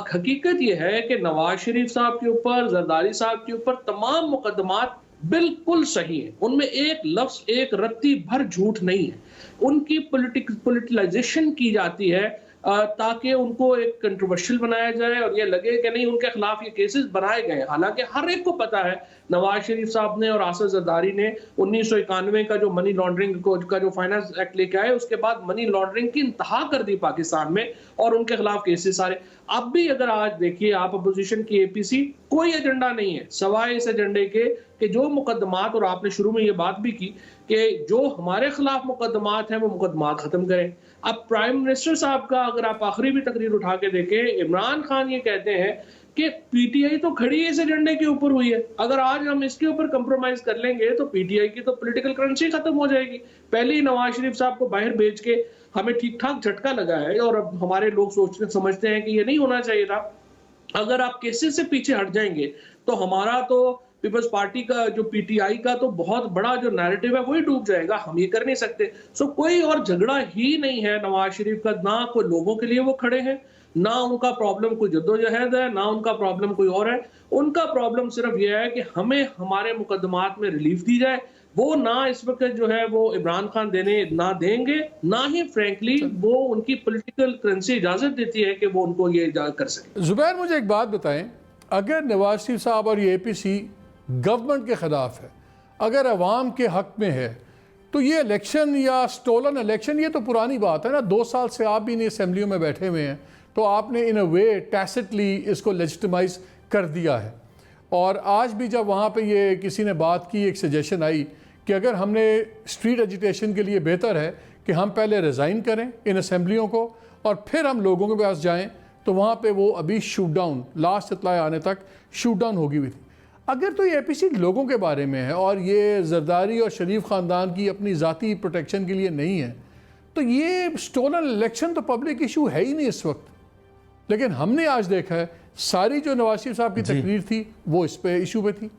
हकीकत यह है कि नवाज शरीफ साहब के ऊपर, जरदारी साहब के ऊपर तमाम मुकदमात बिल्कुल सही है, उनमें एक लफ्ज, एक रत्ती भर झूठ नहीं है। उनकी पॉलिटिलाइजेशन की जाती है ताकि उनको एक कंट्रोवर्शियल बनाया जाए और ये लगे कि नहीं उनके खिलाफ ये केसेस बनाए गए। हालांकि हर एक को पता है नवाज शरीफ साहब ने और आसिफ जरदारी ने 1991 का जो मनी लॉन्ड्रिंग का जो फाइनेंस एक्ट लेके आए, उसके बाद मनी लॉन्ड्रिंग की इंतहा कर दी पाकिस्तान में और उनके खिलाफ केसेस सारे। अब भी अगर आज देखिए आप अपोजिशन की एपीसी, कोई एजेंडा नहीं है सवाए इस एजेंडे के कि जो मुकदमात, और आपने शुरू में ये बात भी की कि जो हमारे खिलाफ मुकदमात हैं वो मुकदमात खत्म करें। अब प्राइम मिनिस्टर साहब का अगर आप आखिरी भी तकरीर उठा के देखें, इमरान खान ये कहते हैं कि पीटीआई तो खड़ी इस एजेंडे के ऊपर हुई है, अगर आज हम इसके ऊपर कंप्रोमाइज कर लेंगे तो पीटीआई की तो पॉलिटिकल करेंसी खत्म हो जाएगी। पहले ही नवाज शरीफ साहब को बाहर भेज के हमें ठीक ठाक झटका लगा है और अब हमारे लोग सोचते समझते हैं कि ये नहीं होना चाहिए था। अगर आप केसेस से पीछे हट जाएंगे तो हमारा तो पीपल्स पार्टी का जो पीटीआई का तो बहुत बड़ा जो नैरेटिव है वही डूब जाएगा। हम ये कर नहीं सकते। सो कोई और झगड़ा ही नहीं है नवाज शरीफ का, ना कोई लोगों के लिए वो खड़े हैं, ना उनका प्रॉब्लम कोई जद्दोजहद है, ना उनका प्रॉब्लम कोई और है। उनका प्रॉब्लम सिर्फ यह है कि हमें हमारे मुकदमात में रिलीफ दी जाए। वो ना इस वक्त जो है वो इमरान खान देने ना देंगे, ना ही फ्रैंकली वो उनकी पॉलिटिकल करेंसी इजाजत देती है कि वो उनको ये कर सके। जुबैर मुझे एक बात बताएं, अगर नवाज शरीफ साहब और ये एपीसी गवर्नमेंट के ख़िलाफ़ है, अगर अवाम के हक़ में है, तो ये इलेक्शन या स्टोलन इलेक्शन ये तो पुरानी बात है ना। 2 साल से आप भी नहीं असेंबलियों में बैठे हुए हैं, तो आपने इन अ वे टैसिटली इसको लेजिटिमाइज कर दिया है। और आज भी जब वहाँ पे ये किसी ने बात की, एक सजेशन आई कि अगर हमने स्ट्रीट एजिटेशन के लिए बेहतर है कि हम पहले रिज़ाइन करें इन असेंबलियों को और फिर हम लोगों के पास जाएं, तो वहाँ पे वो अभी शूट डाउन, लास्ट इत्ला आने तक शूट डाउन होगी हुई थी। अगर तो ये एपीसी लोगों के बारे में है और ये जरदारी और शरीफ ख़ानदान की अपनी ज़ाती प्रोटेक्शन के लिए नहीं है, तो ये स्टोलन इलेक्शन तो पब्लिक इशू है ही नहीं इस वक्त। लेकिन हमने आज देखा है सारी जो नवाज शरीफ साहब की तकरीर थी वो इस पे इशू पे थी।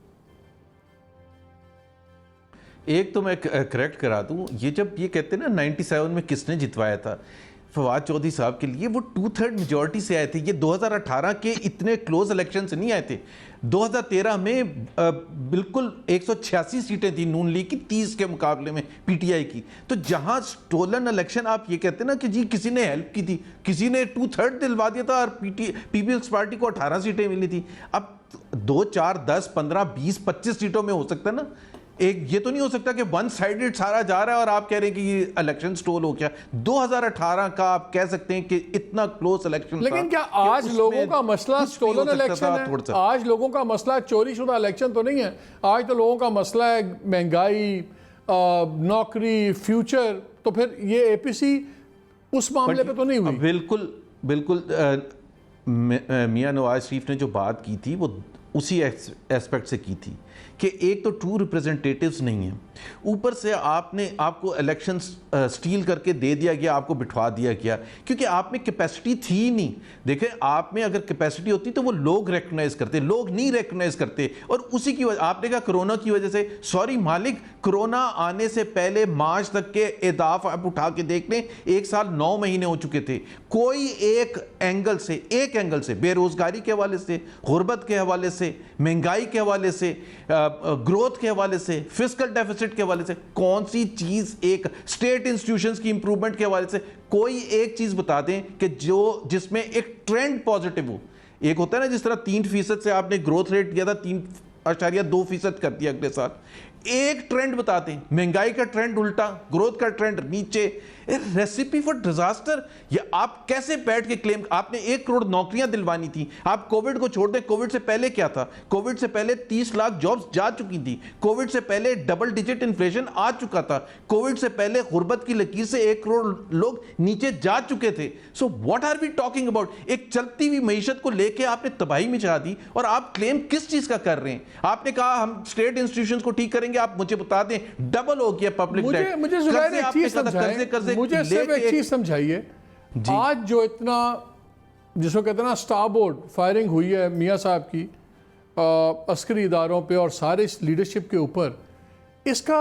एक तो मैं करेक्ट करा दूं, ये जब ये कहते हैं ना 97 में किसने जितवाया था फवाद चौधरी साहब के लिए, वो 2/3 मेजॉरिटी से आए थे। ये 2018 के इतने क्लोज इलेक्शन से नहीं आए थे। 2013 में बिल्कुल 186 सीटें थी नून लीग की 30 के मुकाबले में पीटीआई की। तो जहां स्टोलन इलेक्शन आप ये कहते हैं ना कि जी किसी ने हेल्प की थी, किसी ने 2/3 दिलवा दिया था और पीपल्स पार्टी को 18 सीटें मिली थी। अब 2, 4, 10, 15, 20, 25 सीटों में हो सकता है ना। एक ये तो नहीं हो सकता कि वन साइडेड सारा जा रहा है और आप कह रहे हैं कि ये इलेक्शन स्टोल हो गया। 2018 का आप कह सकते हैं कि इतना क्लोज इलेक्शन। लेकिन क्या आज लोगों का मसला स्टोलन इलेक्शन है? आज लोगों का मसला चोरी शुदा इलेक्शन तो नहीं है। आज तो लोगों का मसला है महंगाई, नौकरी, फ्यूचर। तो फिर ये एपीसी उस मामले पे तो नहीं हुई। बिल्कुल मियां नवाज शरीफ ने जो बात की थी वो उसी एस्पेक्ट से की थी कि एक तो ट्रू रिप्रेजेंटेटिव्स नहीं है, ऊपर से आपको इलेक्शन स्टील करके दे दिया गया, आपको बिठवा दिया गया क्योंकि आप में कैपेसिटी थी ही नहीं। देखें, आप में अगर कैपेसिटी होती तो वो लोग रिकग्नाइज करते, लोग नहीं रिकग्नाइज करते। और उसी की वजह आपने कहा कोरोना की वजह से, सॉरी मालिक, कोरोना आने से पहले मार्च तक के एहदाफ आप उठा के देख लें, 1 साल 9 महीने हो चुके थे। कोई एक एंगल से बेरोजगारी के हवाले से, गुर्बत के हवाले से, महंगाई के हवाले से, ग्रोथ के हवाले से, फिस्कल डेफिसिट के हवाले से, कौन सी चीज, एक स्टेट इंस्टीट्यूशंस की इंप्रूवमेंट के हवाले से कोई एक चीज बता दें कि जिसमें एक ट्रेंड पॉजिटिव हो। एक होता है ना जिस तरह 3% से आपने ग्रोथ रेट दिया था, 3.2% कर दिया अगले साल। एक ट्रेंड बताते हैं, महंगाई का ट्रेंड उल्टा, ग्रोथ का ट्रेंड नीचे। Recipe for disaster. ये आप कैसे बैठ के क्लेम, आपने 1 करोड़ नौकरियां दिलवानी थी। आप कोविड को छोड़ दें, कोविड से पहले क्या था? कोविड से पहले 30 लाख जॉब्स जा चुकी थी। कोविड से पहले डबल डिजिट इन्फ्लेशन आ चुका था। कोविड से पहले गुर्बत की लकीर से 1 करोड़ लोग नीचे जा चुके थे। So what are we talking about? एक चलती हुई मईशत को लेकर आपने तबाही मचा दी और आप क्लेम किस चीज का कर रहे हैं? आपने कहा हम स्टेट इंस्टीट्यूशंस को ठीक करेंगे, आप मुझे बता दें डबल हो गया पब्लिक डेट। मुझे सिर्फ एक चीज समझाइए, आज जो इतना जिसको कहते हैं ना स्टारबोर्ड फायरिंग हुई है मियां साहब की अस्करी इदारों पे और सारे लीडरशिप के ऊपर, इसका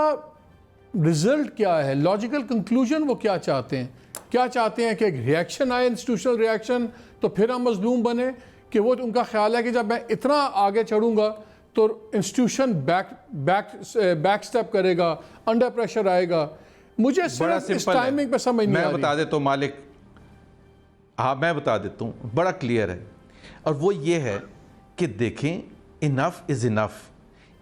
रिजल्ट क्या है? लॉजिकल कंक्लूजन वो क्या चाहते हैं? क्या चाहते हैं कि एक रिएक्शन आए, इंस्टीट्यूशनल रिएक्शन, तो फिर हम मजलूम बने? कि वो उनका ख्याल है कि जब मैं इतना आगे चढ़ूंगा तो इंस्टीट्यूशन बैक स्टेप करेगा, अंडर प्रेशर आएगा? मुझे सिर्फ इस टाइमिंग पे समझ नहीं आ रही। मैं बता दे तो मालिक, हाँ मैं बता देता हूँ, बड़ा क्लियर है, और वो ये है कि देखें, इनफ इज़ इनफ।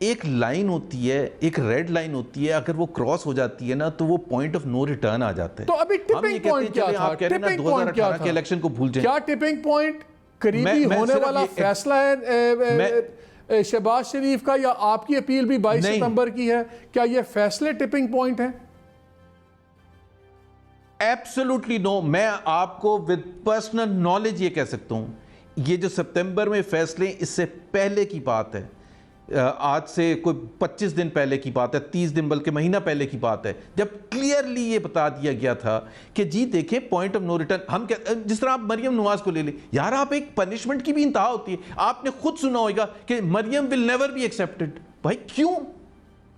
एक लाइन होती है, एक रेड लाइन होती है, अगर वो क्रॉस हो जाती है ना तो वो पॉइंट ऑफ नो रिटर्न आ जाता है। तो अभी टिपिंग पॉइंट क्या था? आप कह रहे हैं ना 2018 के इलेक्शन को भूल जाए। क्या टिपिंग पॉइंट करीबी होने वाला फैसला है शहबाज शरीफ का, या आपकी अपील भी 22 सितंबर की है? क्या ये फैसले टिपिंग पॉइंट है? Absolutely no. मैं आपको विद पर्सनल नॉलेज ये कह सकता हूं, ये जो सितंबर में फैसले, इससे पहले की बात है, आज से कोई 25 दिन पहले की बात है, 30 दिन बल्कि महीना पहले की बात है, जब क्लियरली ये बता दिया गया था कि जी देखिए पॉइंट ऑफ नो रिटर्न। हम क्या, जिस तरह आप मरियम नवाज को ले लें यार, आप एक पनिशमेंट की भी इंतहा होती है। आपने खुद सुना होगा कि Maryam will never be accepted. भाई क्यों,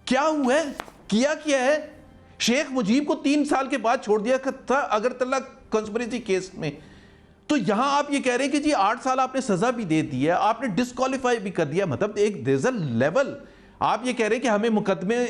क्या हुआ है, किया क्या है? शेख मुजीब को 3 साल के बाद छोड़ दिया था अगरतला कंस्पिरेसी केस में, तो यहां आप ये कह रहे हैं कि जी 8 साल आपने सजा भी दे दी है, आपने डिस्क्वालीफाई भी कर दिया। मतलब एक देयर इज अ लेवल। आप ये कह रहे हैं कि हमें मुकदमे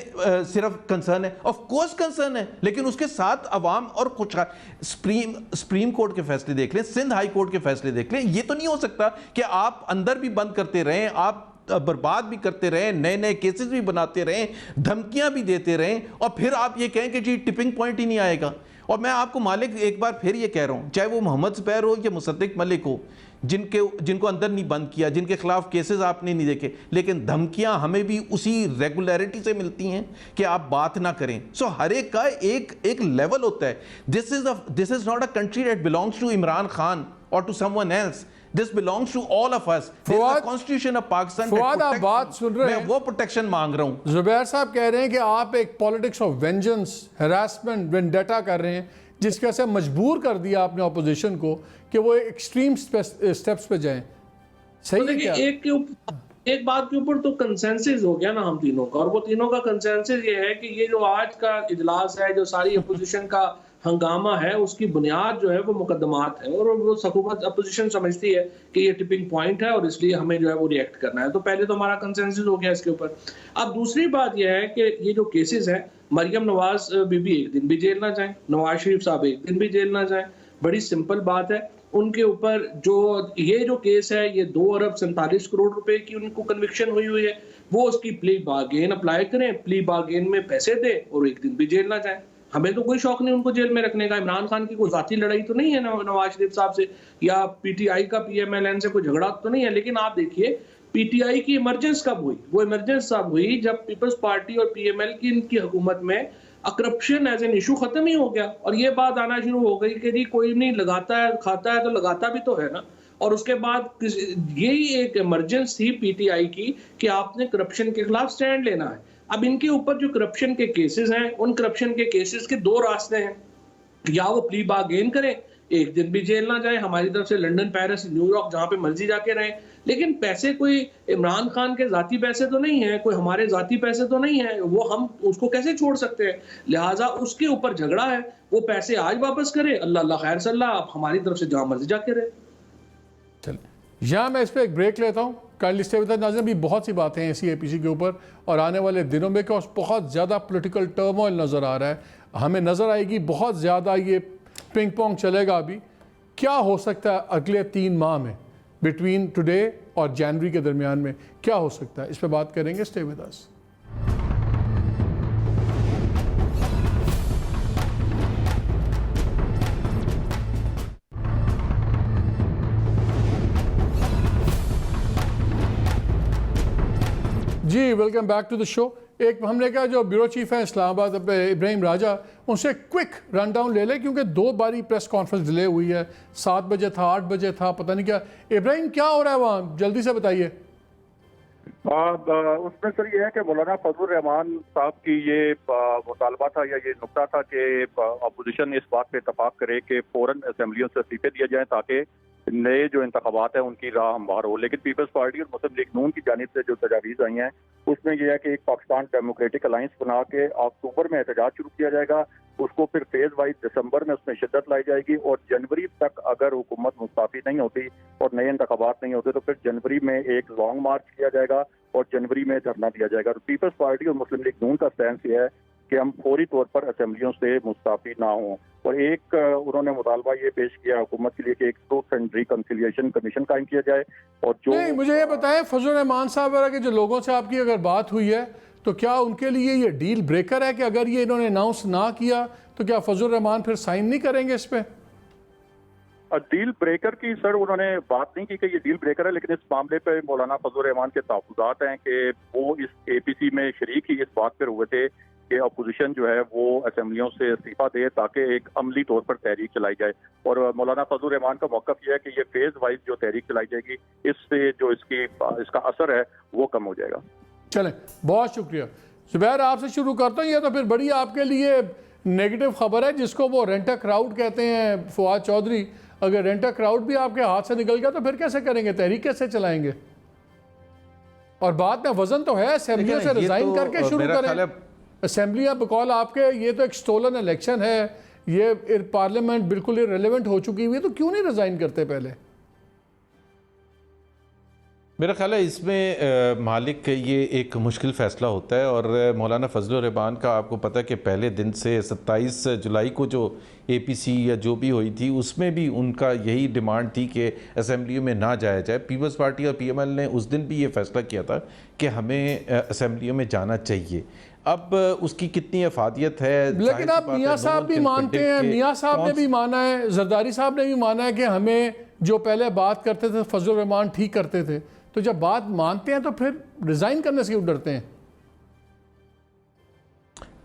सिर्फ कंसर्न है, ऑफ कोर्स कंसर्न है, लेकिन उसके साथ अवाम और कुछ सुप्रीम कोर्ट के फैसले देख लें, सिंध हाई कोर्ट के फैसले देख लें। ये तो नहीं हो सकता कि आप अंदर भी बंद करते रहें, आप बर्बाद भी करते रहें, नए नए केसेस भी बनाते रहें, धमकियां भी देते रहें, और फिर आप ये कहें कि जी टिपिंग पॉइंट ही नहीं आएगा। और मैं आपको मालिक एक बार फिर ये कह रहा हूं, चाहे वो मोहम्मद ज़ुबैर हो या मुसद्दिक मलिक हो, जिनको अंदर नहीं बंद किया, जिनके खिलाफ केसेस आपने नहीं देखे, लेकिन धमकियां हमें भी उसी रेगुलरिटी से मिलती हैं कि आप बात ना करें। सो हर एक का एक लेवल होता है। This is not a country that belongs to Imran Khan और to someone else. This belongs to all of us. This is the Constitution of Pakistan. Fawad, आप बात सुन रहे हैं, मैं वो प्रोटेक्शन मांग रहा हूं। जुबैर साहब कह रहे हैं कि आप एक politics of vengeance, harassment, vendetta कर रहे हैं, जिसकी वजह से मजबूर कर दिया आपने ऑपोजिशन को कि वो एक्सट्रीम स्टेप्स पे जाएं। सही है क्या? एक बात के ऊपर तो कंसेंसस हो गया ना हम तीनों का, और वो तीनों का कंसेंसस ये है कि ये जो आज का इजलास है, जो सारी अपोजिशन का हंगामा है, उसकी बुनियाद जो है वो मुकदमात है, और वो हुकूमत अपोजिशन समझती है कि ये टिपिंग पॉइंट है और इसलिए हमें जो है वो रिएक्ट करना है। तो पहले तो हमारा कंसेंसस हो गया इसके ऊपर। अब दूसरी बात यह है कि ये जो केसेस हैं, मरियम नवाज बीबी एक दिन भी जेल ना जाए, नवाज शरीफ साहब एक दिन भी जेल ना जाए, बड़ी सिंपल बात है। उनके ऊपर जो केस है, ये 2 अरब 47 करोड़ रुपए की उनको कन्विक्शन हुई है, वो उसकी प्ली बार्गेन अप्लाई करें, प्ली बार्गेन में पैसे दे और एक दिन भी जेल ना जाए। हमें तो कोई शौक नहीं उनको जेल में रखने का। इमरान खान की कोई जाती लड़ाई तो नहीं है नवाज शरीफ साहब से, या पीटीआई का पीएमएलएन से कोई झगड़ा तो नहीं है। लेकिन आप देखिए पीटीआई की इमरजेंस कब हुई? वो इमरजेंस तब हुई जब पीपल्स पार्टी और पीएमएल की इनकी हुकूमत में करप्शन एज एन इशू खत्म ही हो गया, और ये बात आना शुरू हो गई कि जी कोई नहीं लगाता है, खाता है तो लगाता भी तो है ना। और उसके बाद यही एक इमरजेंस थी पीटीआई की कि आपने करप्शन के खिलाफ स्टैंड लेना है। अब इनके ऊपर जो करप्शन के केसेस हैं, उन करप्शन के केसेस के 2 रास्ते हैं, या वो प्ली बार्गेन करें, एक दिन भी जेल ना जाए, हमारी तरफ से लंदन, पेरिस, न्यूयॉर्क, जहां पे मर्जी जाके रहें, लेकिन पैसे कोई इमरान खान के जाती पैसे तो नहीं है, कोई हमारे जाती पैसे तो नहीं है, वो हम उसको कैसे छोड़ सकते हैं? लिहाजा उसके ऊपर झगड़ा है, वो पैसे आज वापस करे, अल्लाह खैर सल्ला, आप हमारी तरफ से जहां मर्जी जाके रहे। चलिए यहाँ मैं इस पर एक ब्रेक लेता हूँ। काइंडली स्टे विद अस। नाज़रीन, भी बहुत सी बातें हैं ऐसी एपीसी के ऊपर, और आने वाले दिनों में क्या बहुत ज़्यादा पॉलिटिकल टर्मोइल नज़र आ रहा है, हमें नज़र आएगी बहुत ज़्यादा ये पिंग पोंग चलेगा। अभी क्या हो सकता है अगले 3 माह में, बिटवीन टुडे और जनवरी के दरमियान में क्या हो सकता है, इस पर बात करेंगे। Stay with us. जी welcome back to the show. एक हमने कहा जो ब्यूरो चीफ है इस्लामाबाद इब्राहिम राजा, उनसे क्विक रन डाउन ले लें क्योंकि 2 बारी प्रेस कॉन्फ्रेंस डिले हुई है, 7 बजे था, 8 बजे था, पता नहीं क्या। इब्राहिम क्या हो रहा है वहाँ, जल्दी से बताइए। उसमें सर ये है कि मौलाना फजलुर रहमान साहब की ये मुतालबा था या ये नुकता था कि अपोजिशन इस बात पे इतफाक करे कि फौरन असेंबलियों से इस्तीफे दिए जाएं ताकि नए जो इंतखाबात है उनकी राह हमवार हो। लेकिन पीपल्स पार्टी और मुस्लिम लीग नून की जानिब से जो तजावीज़ आई हैं उसमें यह है कि एक पाकिस्तान डेमोक्रेटिक अलायंस बना के अक्टूबर में एहतजाज शुरू किया जाएगा, उसको फिर फेज वाइज दिसंबर में उसमें शिद्दत लाई जाएगी, और जनवरी तक अगर हुकूमत मुस्ताफी नहीं होती और नए इंतखाबात नहीं होते तो फिर जनवरी में एक लॉन्ग मार्च किया जाएगा और जनवरी में धरना दिया जाएगा। पीपल्स पार्टी और मुस्लिम लीग नून का स्टैंड यह है कि हम फौरी तौर पर असेंबलियों से मुस्ताफी ना हों। और एक उन्होंने मुतालबा ये पेश किया हुकूमत के लिए कि एक ट्रूथ एंड रिकंसिलिएशन कमीशन कायम किया जाए। और जो नहीं, मुझे ये बताएं फजल रहमान साहब वगैरह के जो लोगों से आपकी अगर बात हुई है तो क्या उनके लिए ये डील ब्रेकर है कि अगर ये इन्होंने अनाउंस ना किया तो क्या फजल रहमान फिर साइन नहीं करेंगे इस पर? डील ब्रेकर की सर उन्होंने बात नहीं की कि ये डील ब्रेकर है, लेकिन इस मामले पे मौलाना फजल रहमान के तहफ़्फ़ुज़ात हैं कि वो इस APC में शरीक ही इस बात पर हुए थे कि अपोजिशन जो है वो असेंबलियों से इस्तीफा दे ताकि एक अमली तौर पर तहरीक चलाई जाए। और मौलाना फजल रहमान का मौक़िफ़ यह है कि ये फेज़ वाइज जो तहरीक चलाई जाएगी इससे जो इसका असर है वो कम हो जाएगा। चलें, बहुत शुक्रिया। ज़ुबैर आपसे शुरू करता हूँ। ये तो फिर बड़ी आपके लिए नेगेटिव खबर है जिसको वो रेंटर क्राउड कहते हैं फवाद चौधरी। अगर रेंटर क्राउड भी आपके हाथ से निकल गया तो फिर कैसे करेंगे, तहरीक कैसे चलाएंगे? और बात में वजन तो है, असेंबलियों से रिजाइन करके शुरू करें। असेंबलियां बकौल आपके ये तो एक स्टोलन इलेक्शन है, ये पार्लियामेंट बिल्कुल इररिलेवेंट हो चुकी हुई है, तो क्यों नहीं रिजाइन करते पहले? मेरा ख्याल है इसमें मालिक ये एक मुश्किल फ़ैसला होता है। और मौलाना फजल रहमान का आपको पता है कि पहले दिन से 27 जुलाई को जो APC या जो भी हुई थी उसमें भी उनका यही डिमांड थी कि असेंबलियों में ना जाया जाए। पीपल्स पार्टी और PML ने उस दिन भी ये फ़ैसला किया था कि हमें असेंबलियों में जाना चाहिए। अब उसकी कितनी अफादियत है, लेकिन आप मियाँ साहब भी मानते हैं, मियाँ साहब ने भी माना है, जरदारी साहब ने भी माना है कि हमें जो पहले बात करते थे फजल रहमान ठीक करते थे। तो जब बात मानते हैं तो फिर रिज़ाइन करने से क्यों डरते हैं?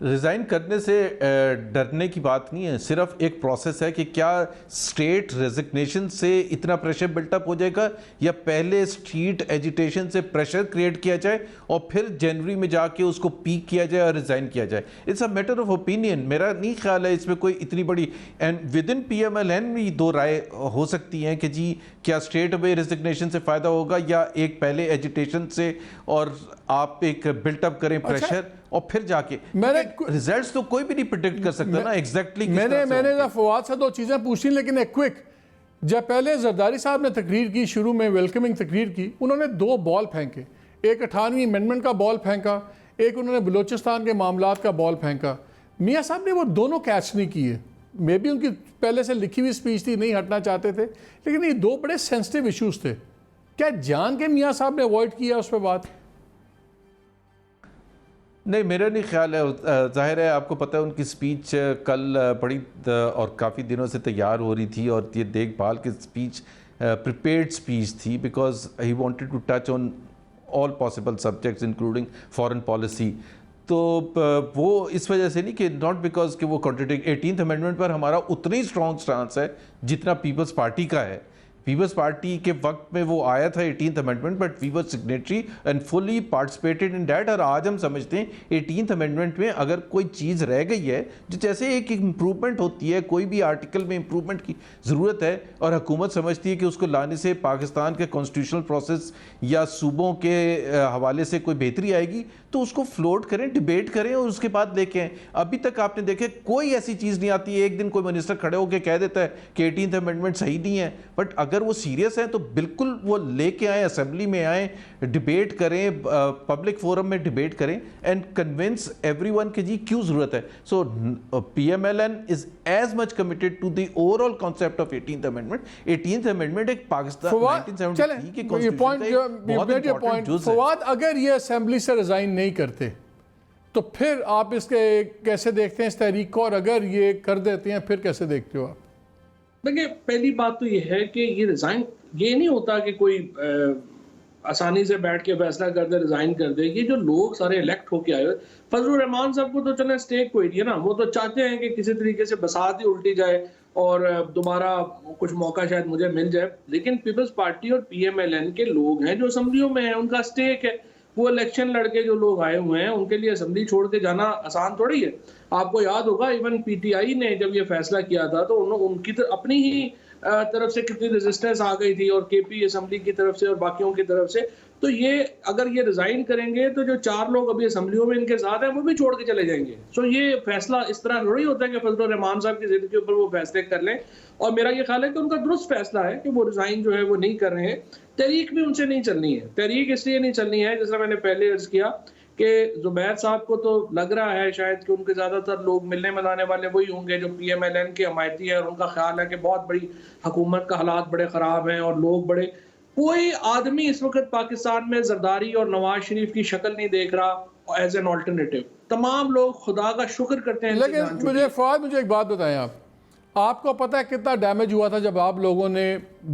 रिज़ाइन करने से डरने की बात नहीं है, सिर्फ एक प्रोसेस है कि क्या स्टेट रेजिग्नेशन से इतना प्रेशर बिल्टअप हो जाएगा या पहले स्ट्रीट एजिटेशन से प्रेशर क्रिएट किया जाए और फिर जनवरी में जाके उसको पीक किया जाए और रिज़ाइन किया जाए। It's a matter of opinion. मेरा नहीं ख्याल है इसमें कोई इतनी बड़ी, एंड विद इन PMLN भी दो राय हो सकती हैं कि जी क्या स्ट्रेट अवे रेजिग्नेशन से फ़ायदा होगा या एक पहले एजिटेशन से और आप एक बिल्टअप करें प्रेशर और फिर जाके मैंने रिजल्ट्स तो कोई भी नहीं प्रिडिक्ट कर सकता ना एग्जैक्टली। मैंने फवाद से दो चीज़ें पूछी, लेकिन एक क्विक, जब पहले जरदारी साहब ने तकरीर की, शुरू में वेलकमिंग तकरीर की, उन्होंने दो बॉल फेंके, एक 98वीं अमेंडमेंट का बॉल फेंका, एक उन्होंने बलूचिस्तान के मामलात का बॉल फेंका। मियाँ साहब ने वो दोनों कैच नहीं किए। मे भी उनकी पहले से लिखी हुई स्पीच थी, नहीं हटना चाहते थे, लेकिन ये दो बड़े सेंसिटिव इशूज़ थे। क्या जान के मियाँ साहब ने अवॉइड किया उस पर बात? नहीं, मेरा नहीं ख्याल है। जाहिर है आपको पता है उनकी स्पीच कल बड़ी और काफ़ी दिनों से तैयार हो रही थी और ये देखभाल की स्पीच प्रिपेयर्ड स्पीच थी because he wanted to touch on all possible subjects including foreign policy. तो वो इस वजह से नहीं कि नॉट बिकॉज कि वो कॉन्ट्रडिक्ट 18th अमेंडमेंट पर हमारा उतना ही स्ट्रॉन्ग स्टांस है जितना पीपल्स पार्टी का है। पीपल्स पार्टी के वक्त में वो आया था 18th amendment, but we were signatory and fully participated in that. और आज हम समझते हैं 18th अमेंडमेंट में अगर कोई चीज़ रह गई है जो जैसे एक इम्प्रूवमेंट होती है, कोई भी आर्टिकल में इम्प्रूवमेंट की ज़रूरत है और हुकूमत समझती है कि उसको लाने से पाकिस्तान के कॉन्स्टिट्यूशनल प्रोसेस या सूबों के हवाले से कोई बेहतरी आएगी, तो उसको फ्लोट करें, डिबेट करें और उसके बाद लेके आएँ। अभी तक आपने देखे कोई ऐसी चीज़ नहीं आती है, एक दिन कोई मिनिस्टर खड़े होकर कह देता है कि 18th अमेंडमेंट सही नहीं है, बट अगर वो सीरियस है तो बिल्कुल वो लेके आए, असेंबली में आए, डिबेट करें, पब्लिक फोरम में डिबेट करें एंड कन्विंस एवरीवन कि जी क्यों ज़रूरत है। So PMLN is as much committed to the overall concept of 18th amendment. 18th amendment एक पाकिस्तान 1973 के कॉन्स्टिट्यूशन। फवाद, अगर ये असेंबली से रिजाइन नहीं करते तो फिर आप इसके कैसे देखते हैं इस तहरीक को, और अगर ये कर देते हैं फिर कैसे देखते हो आप? देखिए, पहली बात तो ये है कि ये रिजाइन ये नहीं होता कि कोई आसानी से बैठ के फैसला कर दे, रिजाइन कर दे। ये जो लोग सारे इलेक्ट होके आए, फजल रहमान साहब को तो चले स्टेक कोई नहीं है ना, वो तो चाहते हैं कि किसी तरीके से बसात ही उल्टी जाए और दोबारा कुछ मौका शायद मुझे मिल जाए। लेकिन पीपल्स पार्टी और PMLN के लोग हैं जो असेंबलियों में हैं, उनका स्टेक है। वो इलेक्शन लड़के जो लोग आए हुए हैं उनके लिए असेंबली छोड़ के जाना आसान थोड़ी है। आपको याद होगा इवन PTI ने जब ये फैसला किया था तो उनकी अपनी ही तरफ से कितनी रेजिस्टेंस आ गई थी और KP असेंबली की तरफ से और बाकियों की तरफ से। तो ये अगर ये रिजाइन करेंगे तो जो 4 लोग अभी असेंबलियों में इनके साथ हैं वो भी छोड़ के चले जाएंगे। सो ये फैसला इस तरह थोड़ी होता है कि फजल रहमान साहब की जिद के ऊपर वो फैसले कर लें। और मेरा ये ख्याल है कि उनका दुरुस्त फैसला है कि वो रिजाइन जो है वो नहीं कर रहे हैं। तहरीक भी उनसे नहीं चलनी है। तहरीक इसलिए नहीं चलनी है, जैसा मैंने पहले अर्ज किया कि जुबैर साहब को तो लग रहा है शायद कि उनके ज़्यादातर लोग मिलने मिलाने वाले वही होंगे जो PMLN के हमायती है, और उनका ख्याल है कि बहुत बड़ी हुकूमत का हालात बड़े ख़राब हैं और लोग बड़े, कोई आदमी इस वक्त पाकिस्तान में जरदारी और नवाज शरीफ की शक्ल नहीं देख रहा एज एन ऑल्टरनेटिव। तमाम लोग खुदा का शुक्र करते हैं। लेकिन मुझे एक बात बताएं, आपको पता है कितना डैमेज हुआ था जब आप लोगों ने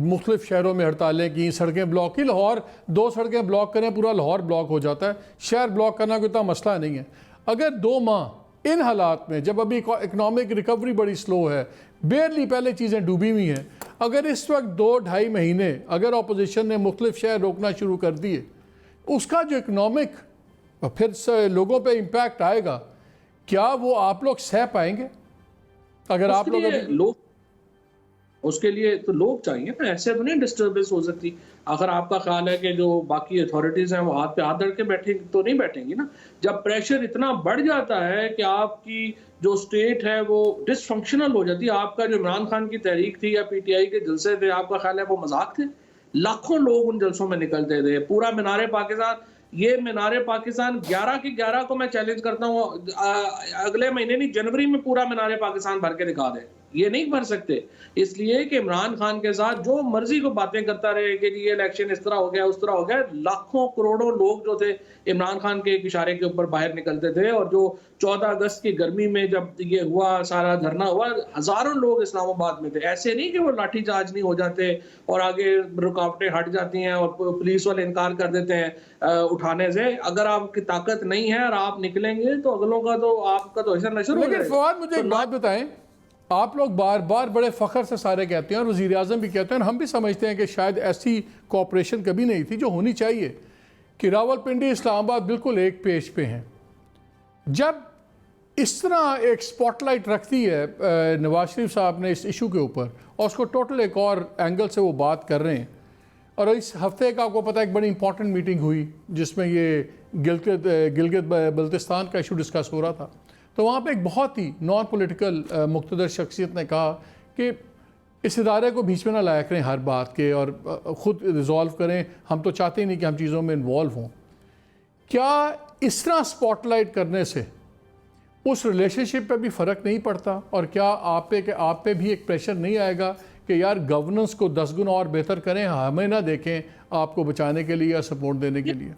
मुख्तलिफ शहरों में हड़तालें की, सड़कें ब्लॉक की। लाहौर 2 सड़कें ब्लॉक करें पूरा लाहौर ब्लॉक हो जाता है, शहर ब्लॉक करना कोई इतना मसला नहीं है। अगर 2 माह इन हालात में, जब अभी इकनॉमिक रिकवरी बड़ी स्लो है, बेरली पहले चीज़ें डूबी हुई हैं, अगर इस वक्त 2-2.5 महीने अगर अपोजिशन ने मुख्तलिफ शहर रोकना शुरू कर दिए, उसका जो इकनॉमिक फिर से लोगों पे इम्पैक्ट आएगा, क्या वो आप लोग सह पाएंगे? अगर आप लोग उसके लिए तो लोग चाहिए ना, ऐसे तो नहीं डिस्टर्बेंस हो सकती। अगर आपका ख्याल है कि जो बाकी अथॉरिटीज हैं वो हाथ पे हाथ धर के बैठे तो नहीं बैठेंगी ना। जब प्रेशर इतना बढ़ जाता है कि आपकी जो स्टेट है वो डिसफंक्शनल हो जाती है। आपका जो इमरान खान की तहरीक थी या PTI के जलसे थे, आपका ख्याल है वो मजाक थे? लाखों लोग उन जलसों में निकलते थे। पूरा मीनारे पाकिस्तान, ये मीनारे पाकिस्तान 11 के 11 को मैं चैलेंज करता हूँ, अगले महीने नहीं जनवरी में पूरा मीनारे पाकिस्तान भर के दिखा दे। ये नहीं भर सकते, इसलिए कि इमरान खान के साथ जो मर्जी को बातें करता रहे कि ये इलेक्शन इस तरह हो गया उस तरह हो गया। लाखों करोड़ों लोग जो थे इमरान खान के एक इशारे के ऊपर बाहर निकलते थे, और जो 14 अगस्त की गर्मी में जब ये हुआ, सारा धरना हुआ, हजारों लोग इस्लामाबाद में थे। ऐसे नहीं कि वो लाठीचार्ज नहीं हो जाते और आगे रुकावटें हट जाती हैं और पुलिस वाले इनकार कर देते हैं उठाने से। अगर आपकी ताकत नहीं है और आप निकलेंगे तो अगलों का तो आपका तो ऐसा नशर हो जाएगा। फवाद, मुझे एक बात बताएं, आप लोग बार बार बड़े फ़ख्र से सारे कहते हैं और वज़ीर आज़म भी कहते हैं, और हम भी समझते हैं कि शायद ऐसी कोऑपरेशन कभी नहीं थी जो होनी चाहिए, कि रावलपिंडी इस्लामाबाद बिल्कुल एक पेज पे हैं। जब इस तरह एक स्पॉटलाइट रखती है नवाज शरीफ साहब ने इस इशू के ऊपर, और उसको टोटल एक और एंगल से वो बात कर रहे हैं, और इस हफ्ते का आपको पता है एक बड़ी इंपॉर्टेंट मीटिंग हुई जिसमें ये गिलगित बल्तिस्तान का इशू डिस्कस हो रहा था। तो वहाँ पे एक बहुत ही नॉन पॉलिटिकल मुक़्तदर शख्सियत ने कहा कि इस इदारे को बीच में ना लाया करें हर बात के, और ख़ुद रिजॉल्व करें, हम तो चाहते ही नहीं कि हम चीज़ों में इन्वॉल्व हों। क्या इस तरह स्पॉटलाइट करने से उस रिलेशनशिप पे भी फ़र्क नहीं पड़ता, और क्या आप पे भी एक प्रेशर नहीं आएगा कि यार गवर्नेंस को 10 गुना और बेहतर करें, हमें ना देखें आपको बचाने के लिए या सपोर्ट देने के लिए?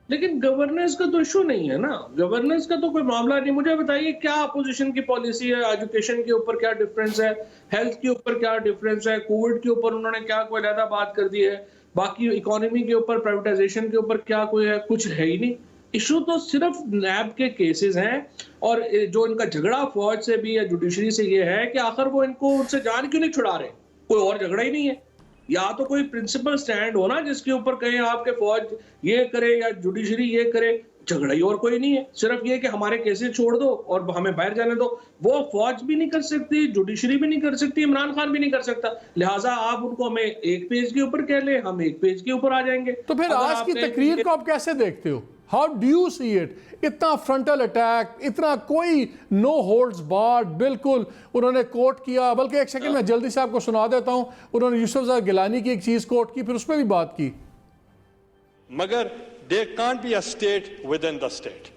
लेकिन गवर्नेंस का तो इशू नहीं है ना, गवर्नेंस का तो कोई मामला नहीं। मुझे बताइए क्या अपोजिशन की पॉलिसी है, एजुकेशन के ऊपर क्या डिफरेंस है, हेल्थ के ऊपर क्या डिफरेंस है, कोविड के ऊपर उन्होंने क्या कोई अलग बात कर दी है, बाकी इकोनॉमी के ऊपर, प्राइवेटाइजेशन के ऊपर क्या कोई है? कुछ है ही नहीं। इशू तो सिर्फ नैब के केसेस हैं, और जो इनका झगड़ा फौज से भी या जुडिशरी से ये है कि आखिर वो इनको उनसे जान क्यों नहीं छुड़ा रहे। कोई और झगड़ा ही नहीं है। या तो कोई प्रिंसिपल स्टैंड हो ना जिसके ऊपर कहें आपके फौज ये करे या जुडिशरी ये करे, झगड़ा ही और कोई नहीं है। सिर्फ ये कि हमारे केसेस छोड़ दो और हमें बाहर जाने दो। वो फौज भी नहीं कर सकती, जुडिशरी भी नहीं कर सकती, इमरान खान भी नहीं कर सकता। लिहाजा आप उनको हमें एक पेज के ऊपर कह ले, हम एक पेज के ऊपर आ जाएंगे। तो फिर आज की तकरीर को आप कैसे देखते हो? How do you see it? इतना फ्रंटल अटैक, इतना कोई नो होल्ड्स बार्ड, बिल्कुल उन्होंने कोट किया। बल्कि एक सेकंड मैं जल्दी से आपको सुना देता हूं, उन्होंने यूसुफ गिलानी की एक चीज कोट की, फिर उस पर भी बात की। मगर they can't be a state within the state,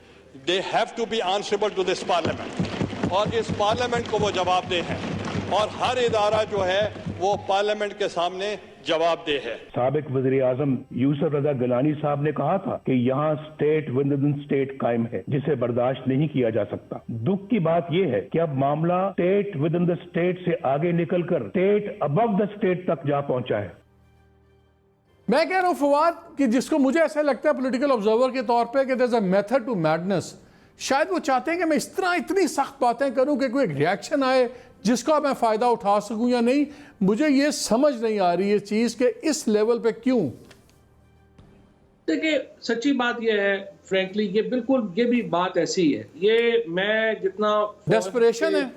they have to be answerable to this parliament, और इस पार्लियामेंट को वो जवाबदेह है, और हर इदारा जो है वो पार्लियामेंट के सामने जवाबदेह है। साबिक वज़ीर आज़म यूसुफ रज़ा गिलानी साहब ने कहा था कि यहाँ स्टेट विद इन स्टेट कायम है, जिसे बर्दाश्त नहीं किया जा सकता। दुख की बात यह है कि अब मामला state within the state से आगे निकलकर स्टेट अबव द स्टेट तक जा पहुंचा है। मैं कह रहा हूं फवाद कि जिसको मुझे ऐसा लगता है पॉलिटिकल ऑब्जर्वर के तौर पे कि there is a method to madness. शायद वो चाहते हैं कि मैं इस तरह इतनी सख्त बातें करूं कि कोई एक रिएक्शन आए जिसका मैं फ़ायदा उठा सकूं या नहीं। मुझे ये समझ नहीं आ रही ये चीज़ कि इस लेवल पे क्यों। देखिए सच्ची बात ये है, फ्रैंकली ये बिल्कुल ये भी बात ऐसी है, ये मैं जितना डेस्परेशन है,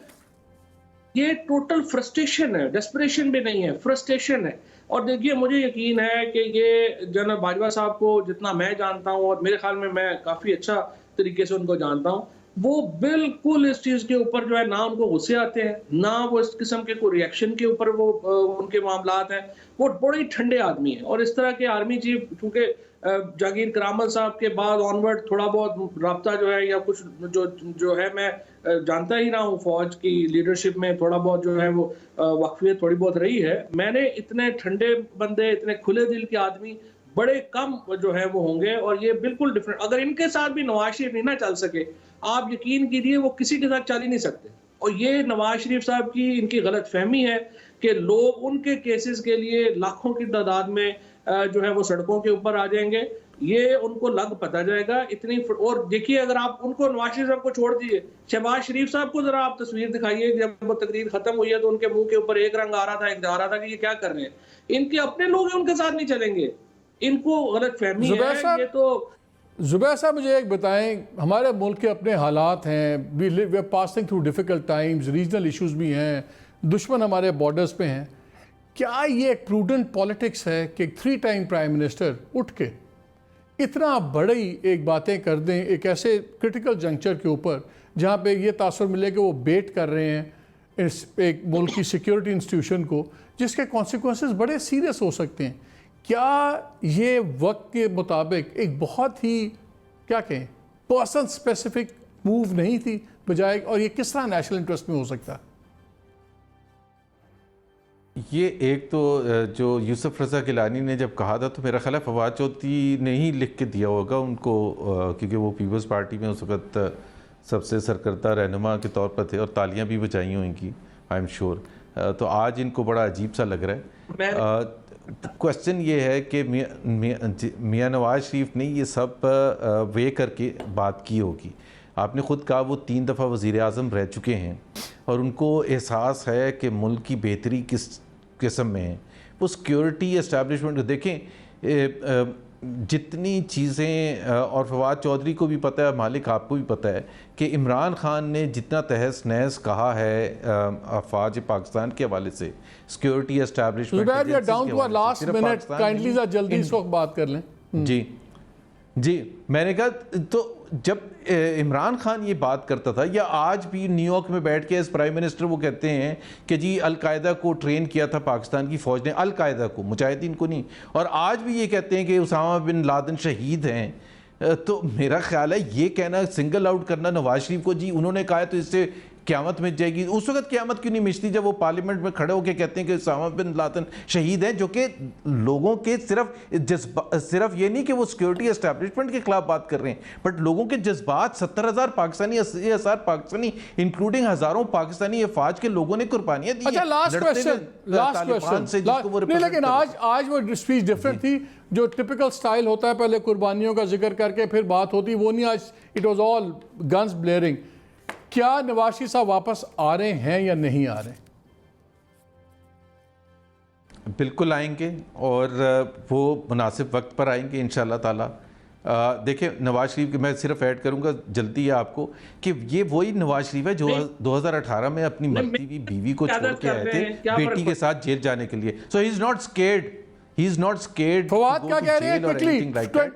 ये टोटल फ्रस्ट्रेशन है, डेस्परेशन भी नहीं है, फ्रस्ट्रेशन है। और देखिए मुझे यकीन है कि ये जनरल बाजवा साहब को जितना मैं जानता हूँ, और मेरे ख्याल में मैं काफ़ी अच्छा तरीके से उनको जानता हूँ, वो बिल्कुल इस चीज के ऊपर जो है ना उनको गुस्से आते हैं, ना वो इस किस्म के कोई रिएक्शन के ऊपर वो उनके मामलात हैं। वो बड़े ही ठंडे आदमी हैं और इस तरह के आर्मी चीफ चूंकि जागीर करामत साहब के बाद ऑनवर्ड थोड़ा बहुत राब्ता जो है या कुछ जो है मैं जानता ही ना हूँ, फौज की लीडरशिप में थोड़ा बहुत जो है वो वाकफियत थोड़ी बहुत रही है। मैंने इतने ठंडे बंदे, इतने खुले दिल के आदमी बड़े कम जो है वो होंगे और ये बिल्कुल डिफरेंट। अगर इनके साथ भी नवाज शरीफ नहीं ना चल सके, आप यकीन कीजिए वो किसी के साथ चल ही नहीं सकते। और ये नवाज शरीफ साहब की इनकी गलत फहमी है कि लोग उनके केसेस के लिए लाखों की तादाद में जो है वो सड़कों के ऊपर आ जाएंगे। ये उनको लग पता जाएगा इतनी। और देखिए, अगर आप उनको नवाज शरीफ साहब को छोड़ दीजिए, शहबाज शरीफ साहब को जरा आप तस्वीर दिखाइए, जब वो तकरीर खत्म हुई है तो उनके मुंह के ऊपर एक रंग आ रहा था, एक जा रहा था कि ये क्या कर रहे हैं। इनके अपने लोग उनके साथ नहीं चलेंगे, इनको गलत फहमी है। ये तो जुबैर साहब मुझे एक बताएं, हमारे मुल्क के अपने हालात हैं, we are passing through difficult times, regional issues भी हैं, दुश्मन हमारे बॉर्डर्स पे हैं। क्या ये एक प्रूडेंट पॉलिटिक्स है कि 3 टाइम प्राइम मिनिस्टर उठ के इतना बड़ी एक बातें कर दें एक ऐसे क्रिटिकल जंक्चर के ऊपर जहाँ पे ये तासुर मिले कि वो बेट कर रहे हैं इस एक मुल्क की सिक्योरिटी इंस्टीट्यूशन को, जिसके कॉन्सिक्वेंसेस बड़े सीरियस हो सकते हैं। क्या ये वक्त के मुताबिक एक बहुत ही क्या कहें पर्सन स्पेसिफिक मूव नहीं थी बजाय, और ये किस तरह नेशनल इंटरेस्ट में हो सकता है? ये एक तो जो यूसुफ रज़ा गिलानी ने जब कहा था तो मेरा ख्याल है फवाद चौधरी ने ही लिख के दिया होगा उनको, क्योंकि वो पीपल्स पार्टी में उस वक्त सबसे सरकर्दा रहनुमा के तौर पर थे और तालियां भी बजाई होंगी, आई एम श्योर। तो आज इनको बड़ा अजीब सा लग रहा है। क्वेश्चन ये है कि मियां नवाज शरीफ ने ये सब वे करके बात की होगी। आपने ख़ुद कहा वो 3 दफ़ा वज़ीर आज़म रह चुके हैं और उनको एहसास है कि मुल्क की बेहतरी किस किस्म में है। वो सिक्योरिटी एस्टैब्लिशमेंट को देखें, जितनी चीज़ें, और फवाद चौधरी को भी पता है, मालिक आपको भी पता है कि इमरान खान ने जितना तहस नहस कहा है अफवाज पाकिस्तान के हवाले से, सिक्योरिटी एस्टैब्लिशमेंट बात कर लें। जी मैंने कहा, तो जब इमरान खान ये बात करता था, या आज भी न्यूयॉर्क में बैठ के एज प्राइम मिनिस्टर वो कहते हैं कि जी अलकायदा को ट्रेन किया था पाकिस्तान की फ़ौज ने, अलकायदा को, मुजाहिदीन को नहीं, और आज भी ये कहते हैं कि उसामा बिन लादेन शहीद हैं। तो मेरा ख्याल है ये कहना, सिंगल आउट करना नवाज शरीफ को, जी उन्होंने कहा है तो इससे क़यामत मिट जाएगी। उस वक्त क़यामत क्यों नहीं मिटती जब वो पार्लियामेंट में खड़े होकर कहते हैं कि उसामा बिन लादेन शहीद हैं, जो कि लोगों के सिर्फ ये नहीं कि वो सिक्योरिटी एस्टैब्लिशमेंट के खिलाफ बात कर रहे हैं, बट लोगों के जज्बात, 70,000 पाकिस्तानी, 80,000 पाकिस्तानी, इंक्लूडिंग हज़ारों पाकिस्तानी अफवाज के लोगों ने कुर्बानियां दी। अच्छा, लास्ट क्वेश्चन, लेकिन आज वो स्पीच डिफरेंट थी। जो टिपिकल स्टाइल होता है, पहले कुर्बानियों का जिक्र करके फिर बात होती, वो नहीं, आज इट वॉज ऑल गन्स ब्लेयरिंग। क्या नवाज शरीफ साहब वापस आ रहे हैं या नहीं आ रहे? बिल्कुल आएंगे और वो मुनासिब वक्त पर आएंगे इंशाअल्लाह ताला। देखिए, नवाज शरीफ के मैं सिर्फ ऐड करूंगा जल्दी है आपको कि ये वही नवाज शरीफ है जो 2018 में अपनी मरती हुई बीवी को छोड़ के आए थे बेटी के साथ जेल जाने के लिए। So he is not scared, he is not scared. Fawad क्या कह रहे हैं? Quickly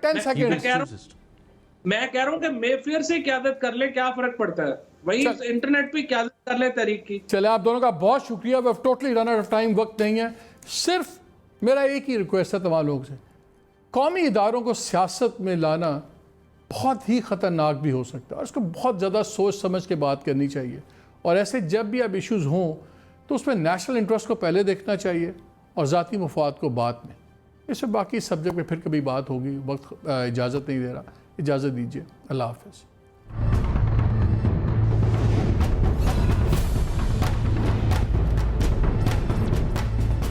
10 seconds. मैं कह रहा हूं कि मेफेयर से क़यादत कर ले, क्या फर्क पड़ता है, वही इंटरनेट पे क़यादत कर ले तहरीक की। चले, आप दोनों का बहुत शुक्रिया। We have totally run out of time, वक्त नहीं है। सिर्फ मेरा एक ही रिक्वेस्ट है तमाम लोगों से, कौमी इदारों को सियासत में लाना बहुत ही ख़तरनाक भी हो सकता है और उसको बहुत ज़्यादा सोच समझ के बात करनी चाहिए। और ऐसे जब भी अब इश्यूज़ हों तो उसमें नेशनल इंटरेस्ट को पहले देखना चाहिए और ज़ाती मफाद को बाद में। इससे बाकी सब्जेक्ट में फिर कभी बात होगी, वक्त इजाज़त नहीं दे रहा। इजाज़त दीजिए, अल्लाह हाफ़िज़।